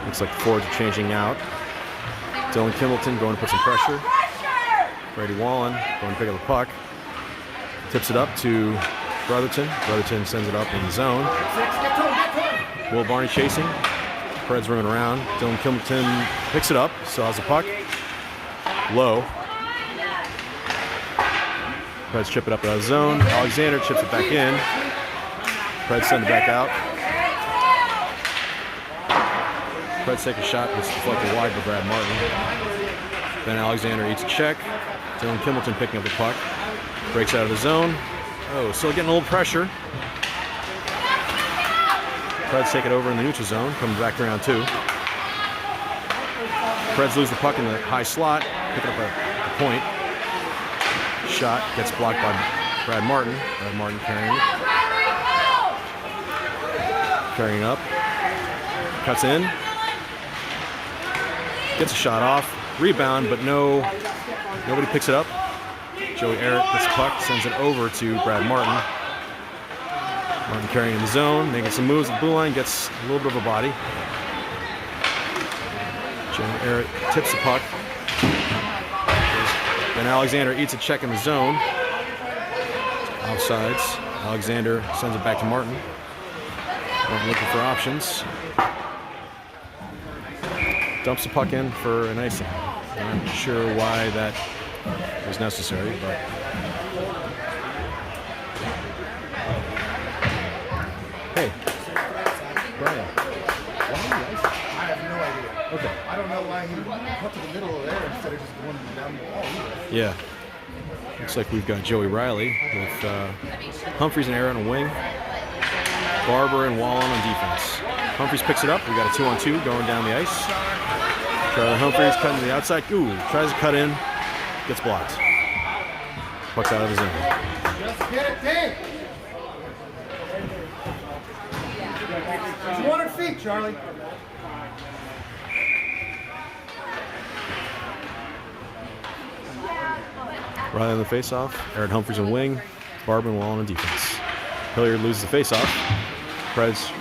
Looks like the forwards are changing out. Dylan Kimbleton going to put some pressure. Brady Wallen going to pick up the puck. Tips it up to Brotherton. Brotherton sends it up in the zone. Will Barney chasing. Fred's running around. Dylan Kimbleton picks it up. Still has the puck. Low. Fred's chip it up out of the zone. Alexander chips it back in. Fred send it back out. Fred's take a shot. It's deflected wide by Brad Martin. Then Alexander eats a check. Dylan Kimbleton picking up the puck. Breaks out of the zone. Oh, still getting a little pressure. Preds take it over in the neutral zone. Coming back to round 2. Preds lose the puck in the high slot. Pick it up at the point. Shot gets blocked by Brad Martin. Brad Martin carrying it. Carrying up. Cuts in. Gets a shot off. Rebound, but nobody picks it up. Joey Eric gets the puck, sends it over to Brad Martin. Martin carrying in the zone, making some moves at the blue line, gets a little bit of a body. Joey Eric tips the puck. Then Alexander eats a check in the zone. Offsides. Alexander sends it back to Martin. Martin looking for options. Dumps the puck in for an icing. I'm not sure why that was necessary, but hey, Brian, why are you icing? I have no idea. Okay. I don't know why he put to the middle of there instead of just going down the wall either. Yeah. Looks like we've got Joey Riley with Humphreys and Aaron on wing, Barber and Wallen on defense. Humphreys picks it up. We got a 2-on-2 going down the ice. Charlie Humphreys cutting to the outside. Ooh, tries to cut in. Gets blocked. Puck's out of the zone. Just get it, Dave. 200 feet, Charlie. Riley on the faceoff. Aaron Humphreys on wing. Barber and Wallen on defense. Hilliard loses the faceoff. Preds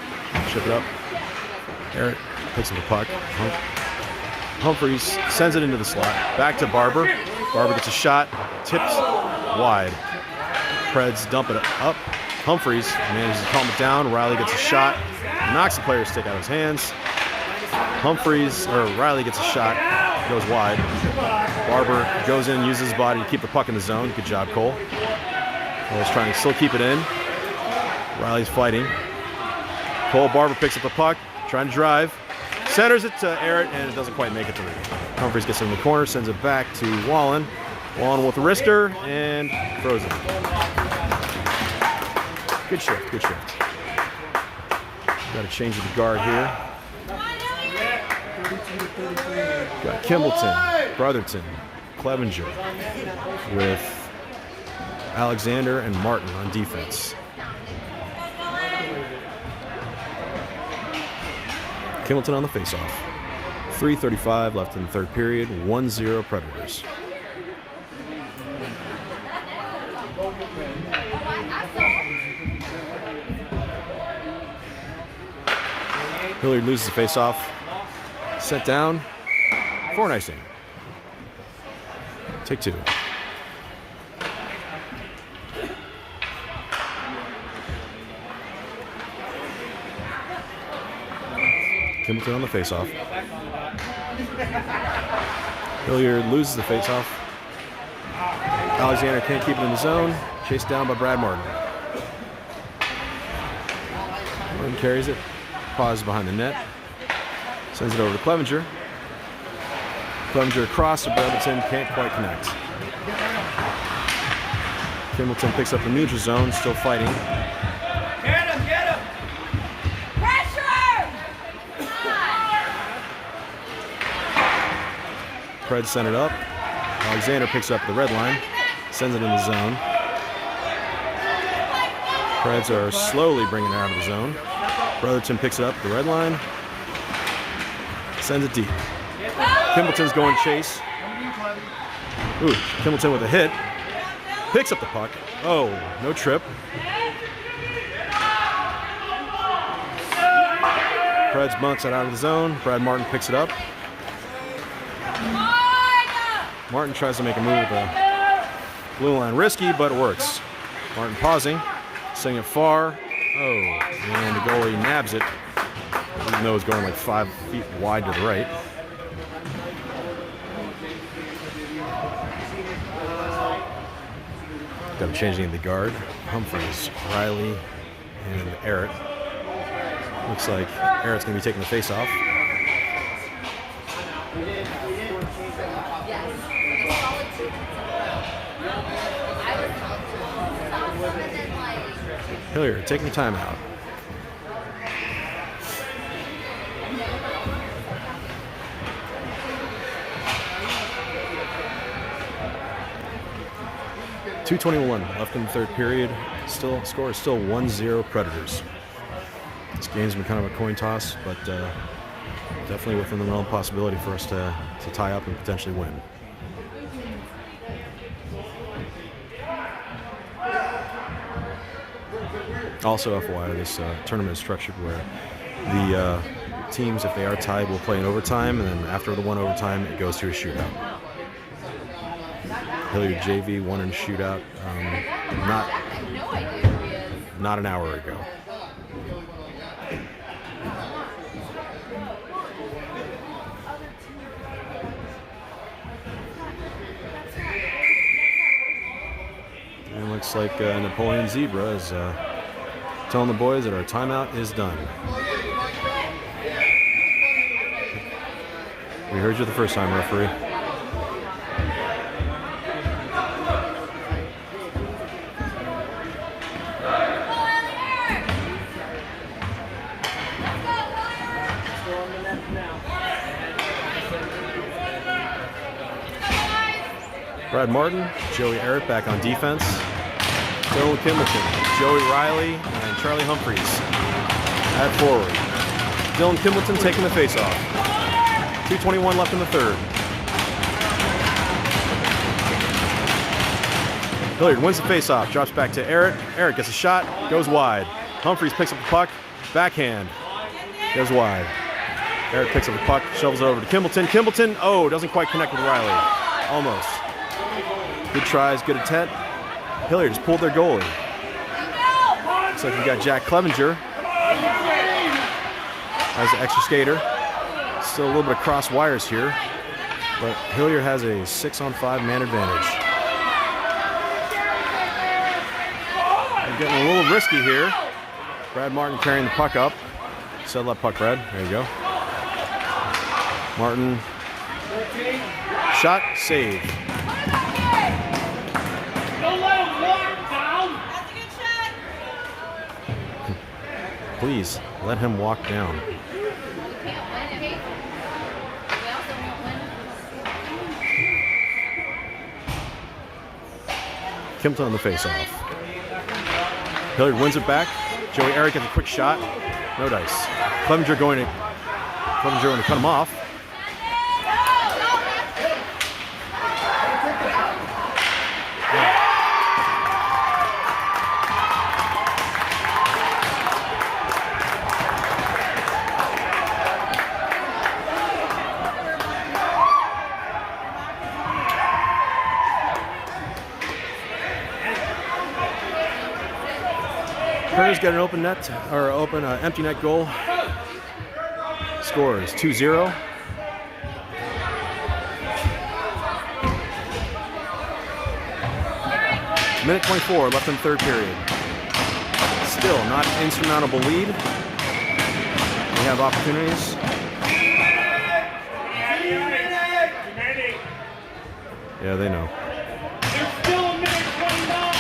chip it up. Aaron picks up the puck. Humphreys sends it into the slot. Back to Barber. Barber gets a shot. Tips wide. Preds dump it up. Humphreys manages to calm it down. Riley gets a shot. Knocks the player's stick out of his hands. Riley gets a shot. Goes wide. Barber goes in, uses his body to keep the puck in the zone. Good job, Cole. Cole's trying to still keep it in. Riley's fighting. Cole Barber picks up the puck, trying to drive. Centers it to Eric, and it doesn't quite make it through. Humphreys gets it in the corner, sends it back to Wallen. Wallen with the wrister, and throws it. Good shift, good shift. Got to change the guard here. Got Kimbleton, Brotherton, Clevenger with Alexander and Martin on defense. Kimbleton on the faceoff. 3:35 left in the third period. 1-0 Predators. Hilliard loses the faceoff. Set down for an icing. Take 2. Kimbleton on the faceoff. Hilliard loses the faceoff. Alexander can't keep it in the zone. Chased down by Brad Martin. Martin carries it. Pauses behind the net. Sends it over to Clevenger. Clevenger across to Brevington, can't quite connect. Kimbleton picks up the neutral zone, still fighting. Get him, get him! Pressure! Pred sent it up. Alexander picks up the red line, sends it in the zone. Preds are slowly bringing it out of the zone. Brotherton picks it up the red line, sends it deep. Kimbleton's going chase. Ooh, Kimbleton with a hit. Picks up the puck. Oh, no trip. Preds bunts it out of the zone. Brad Martin picks it up. Martin tries to make a move with the blue line. Risky, but it works. Martin pausing, sending it far. Oh, and the goalie nabs it, even though it's going like 5 feet wide to the right. Got him changing the guard. Humphreys, Riley, and Eric. Looks like Eric's going to be taking the face-off. Hilliard taking the timeout. .221 left in the third period. Score is still 1-0 Predators. This game's been kind of a coin toss, but definitely within the realm of possibility for us to tie up and potentially win. Also, FYI, this tournament is structured where the teams, if they are tied, will play in overtime, and then after the one overtime, it goes to a shootout. Hilliard JV won in a shootout not an hour ago. And it looks like Napoleon Zebra is telling the boys that our timeout is done. We heard you the first time, referee. Brad Martin, Joey Eric back on defense. Dylan Kimbleton, Joey Riley, and Charlie Humphreys at forward. Dylan Kimbleton taking the face-off. 2:21 left in the third. Hilliard wins the face-off, drops back to Eric. Eric gets a shot, goes wide. Humphreys picks up the puck, backhand, goes wide. Eric picks up the puck, shovels it over to Kimbleton. Kimbleton, oh, doesn't quite connect with Riley. Almost. Good tries, good attempt. Hilliard just pulled their goalie. Looks like we got Jack Clevenger as the extra skater. Still a little bit of cross wires here, but Hilliard has a 6-on-5 man advantage. They're getting a little risky here. Brad Martin carrying the puck up. Settle that puck, Brad. There you go. Martin. Shot, save. Please, let him walk down. Kimbleton on the face-off. Hilliard wins it back. Joey Eric gets a quick shot. No dice. Clevenger going to cut him off. Predators got an open net, or empty net goal. Score is 2-0. Minute 24 left in the third period. Still not an insurmountable lead. We have opportunities. Yeah, they know. There's still a minute 29.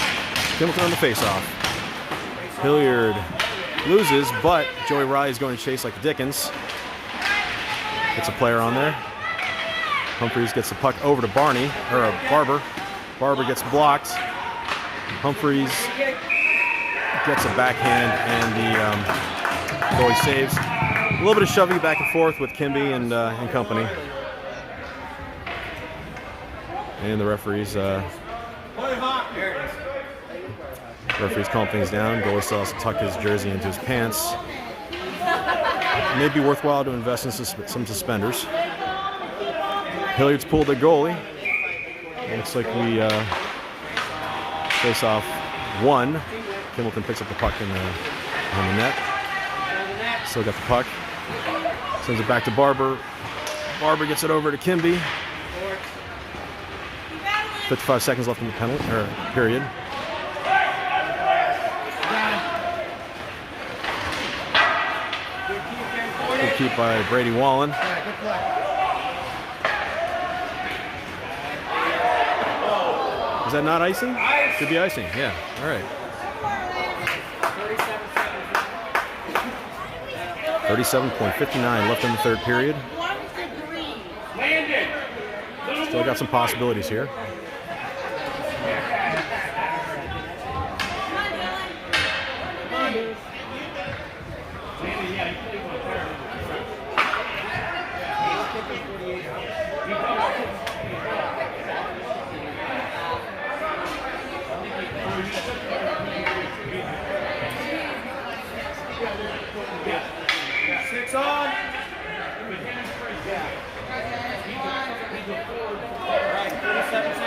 Hamilton on the face-off. Hilliard loses, but Joey Riley is going to chase like the Dickens. Gets a player on there. Humphreys gets the puck over to Barber. Barber gets blocked. Humphreys gets a backhand, and the goalie saves. A little bit of shoving back and forth with Kimby and company. And the referees calm things down. Goalie still has to tuck his jersey into his pants. It may be worthwhile to invest in some suspenders. Hilliard's pulled the goalie. It looks like we face off 1. Kimmelton picks up the puck on the net. Still got the puck. Sends it back to Barber. Barber gets it over to Kimby. 55 seconds left in the penalty period. Good keep by Brady Wallen. Is that not icing? Should be icing. Yeah. All right. 37.59 left in the third period. Still got some possibilities here.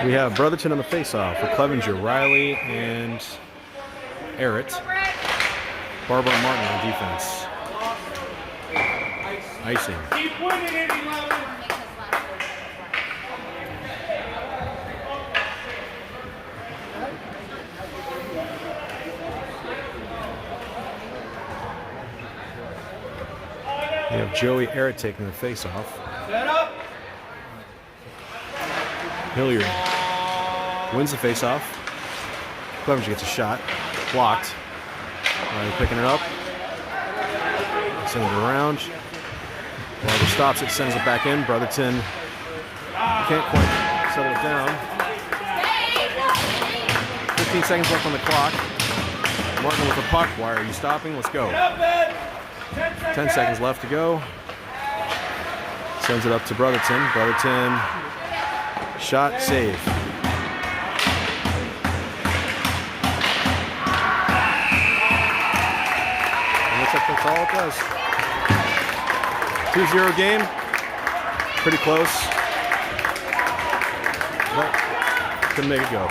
We have Brotherton on the face-off with Clevenger, Riley, and Errett. Barber and Martin on defense. Icing. Keep winning it, 11. We have Joey Errett taking the face-off. Set up. Hilliard wins the face-off. Clevenger gets a shot. Blocked. Riley picking it up. Sends it around. Barber stops it, sends it back in. Brotherton can't quite settle it down. 15 seconds left on the clock. Martin with the puck. Why are you stopping? Let's go. 10 seconds left to go. Sends it up to Brotherton. Brotherton. Shot, save. And looks like that's all it does. 2-0 game. Pretty close. But couldn't make it go.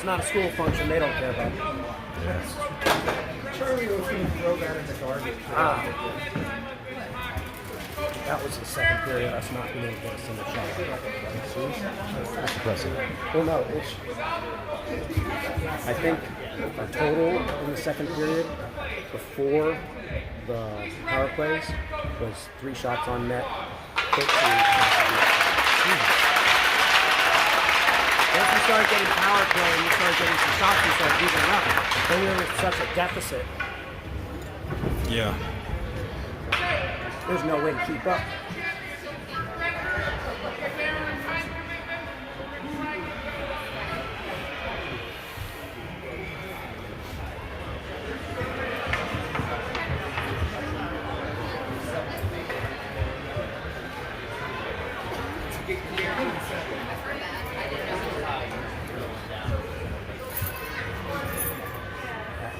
Not a school function, they don't care about it. Yes. Charlie was going to throw that in the garbage. That was the second period, us not being able to get a single shot. That's impressive. Well, no, I think our total in the second period before the power plays was 3 shots on net, 13 shots on net. Once we started getting power play and we started getting some shots, we started evening up. Then we were in such a deficit. Yeah. There's no way to keep up.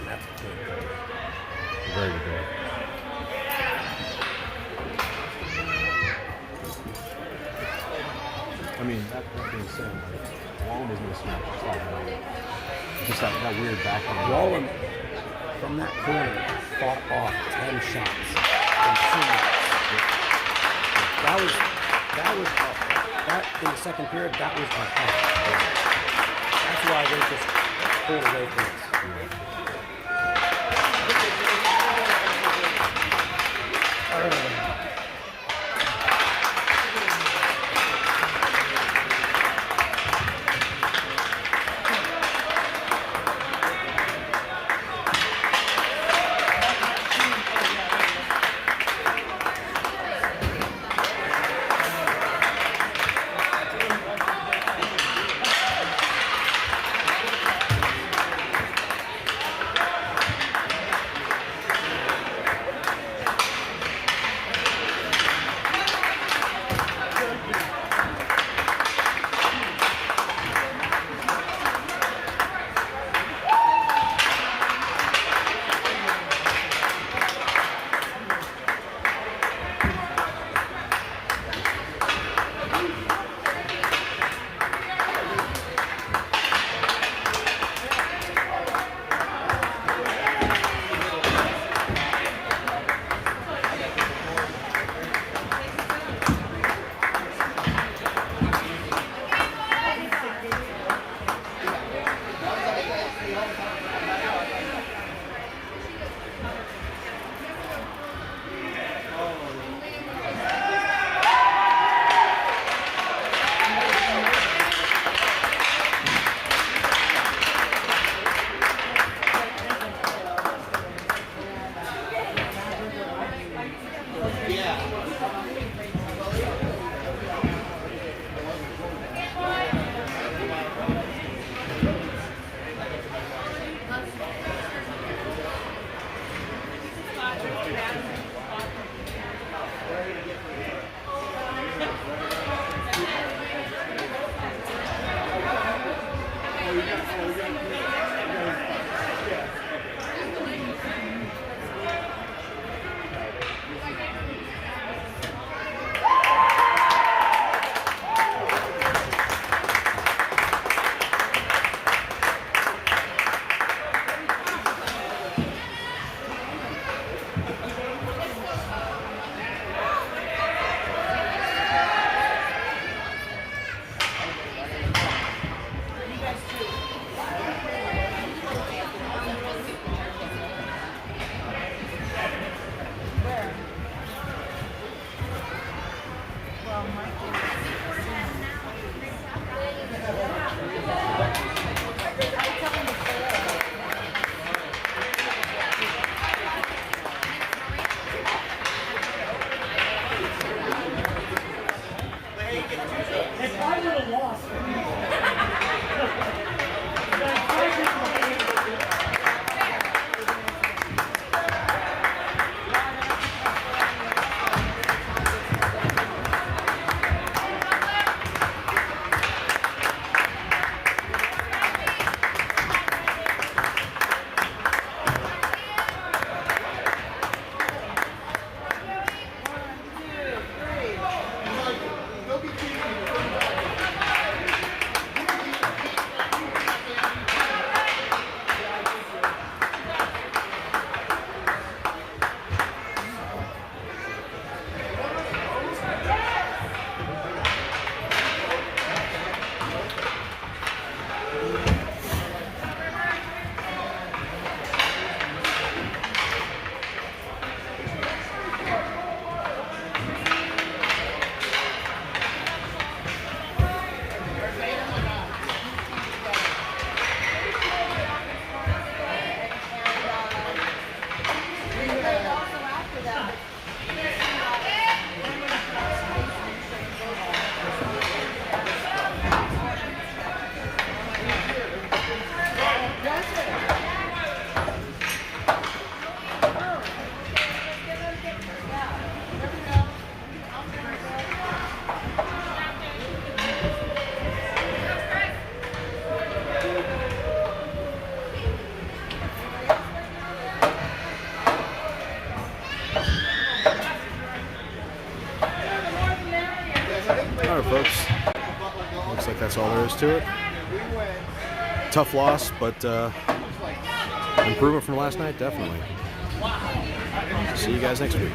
That's good. Very good goal. I mean, that being said, Wallen was no smash. It's like just that weird backhand. Wallen, from that corner, fought off 10 shots in 2 minutes. That in the second period, that was our half. That's why they just pulled away from us. All right, folks. Looks like that's all there is to it. Tough loss, but improvement from last night, definitely. See you guys next week.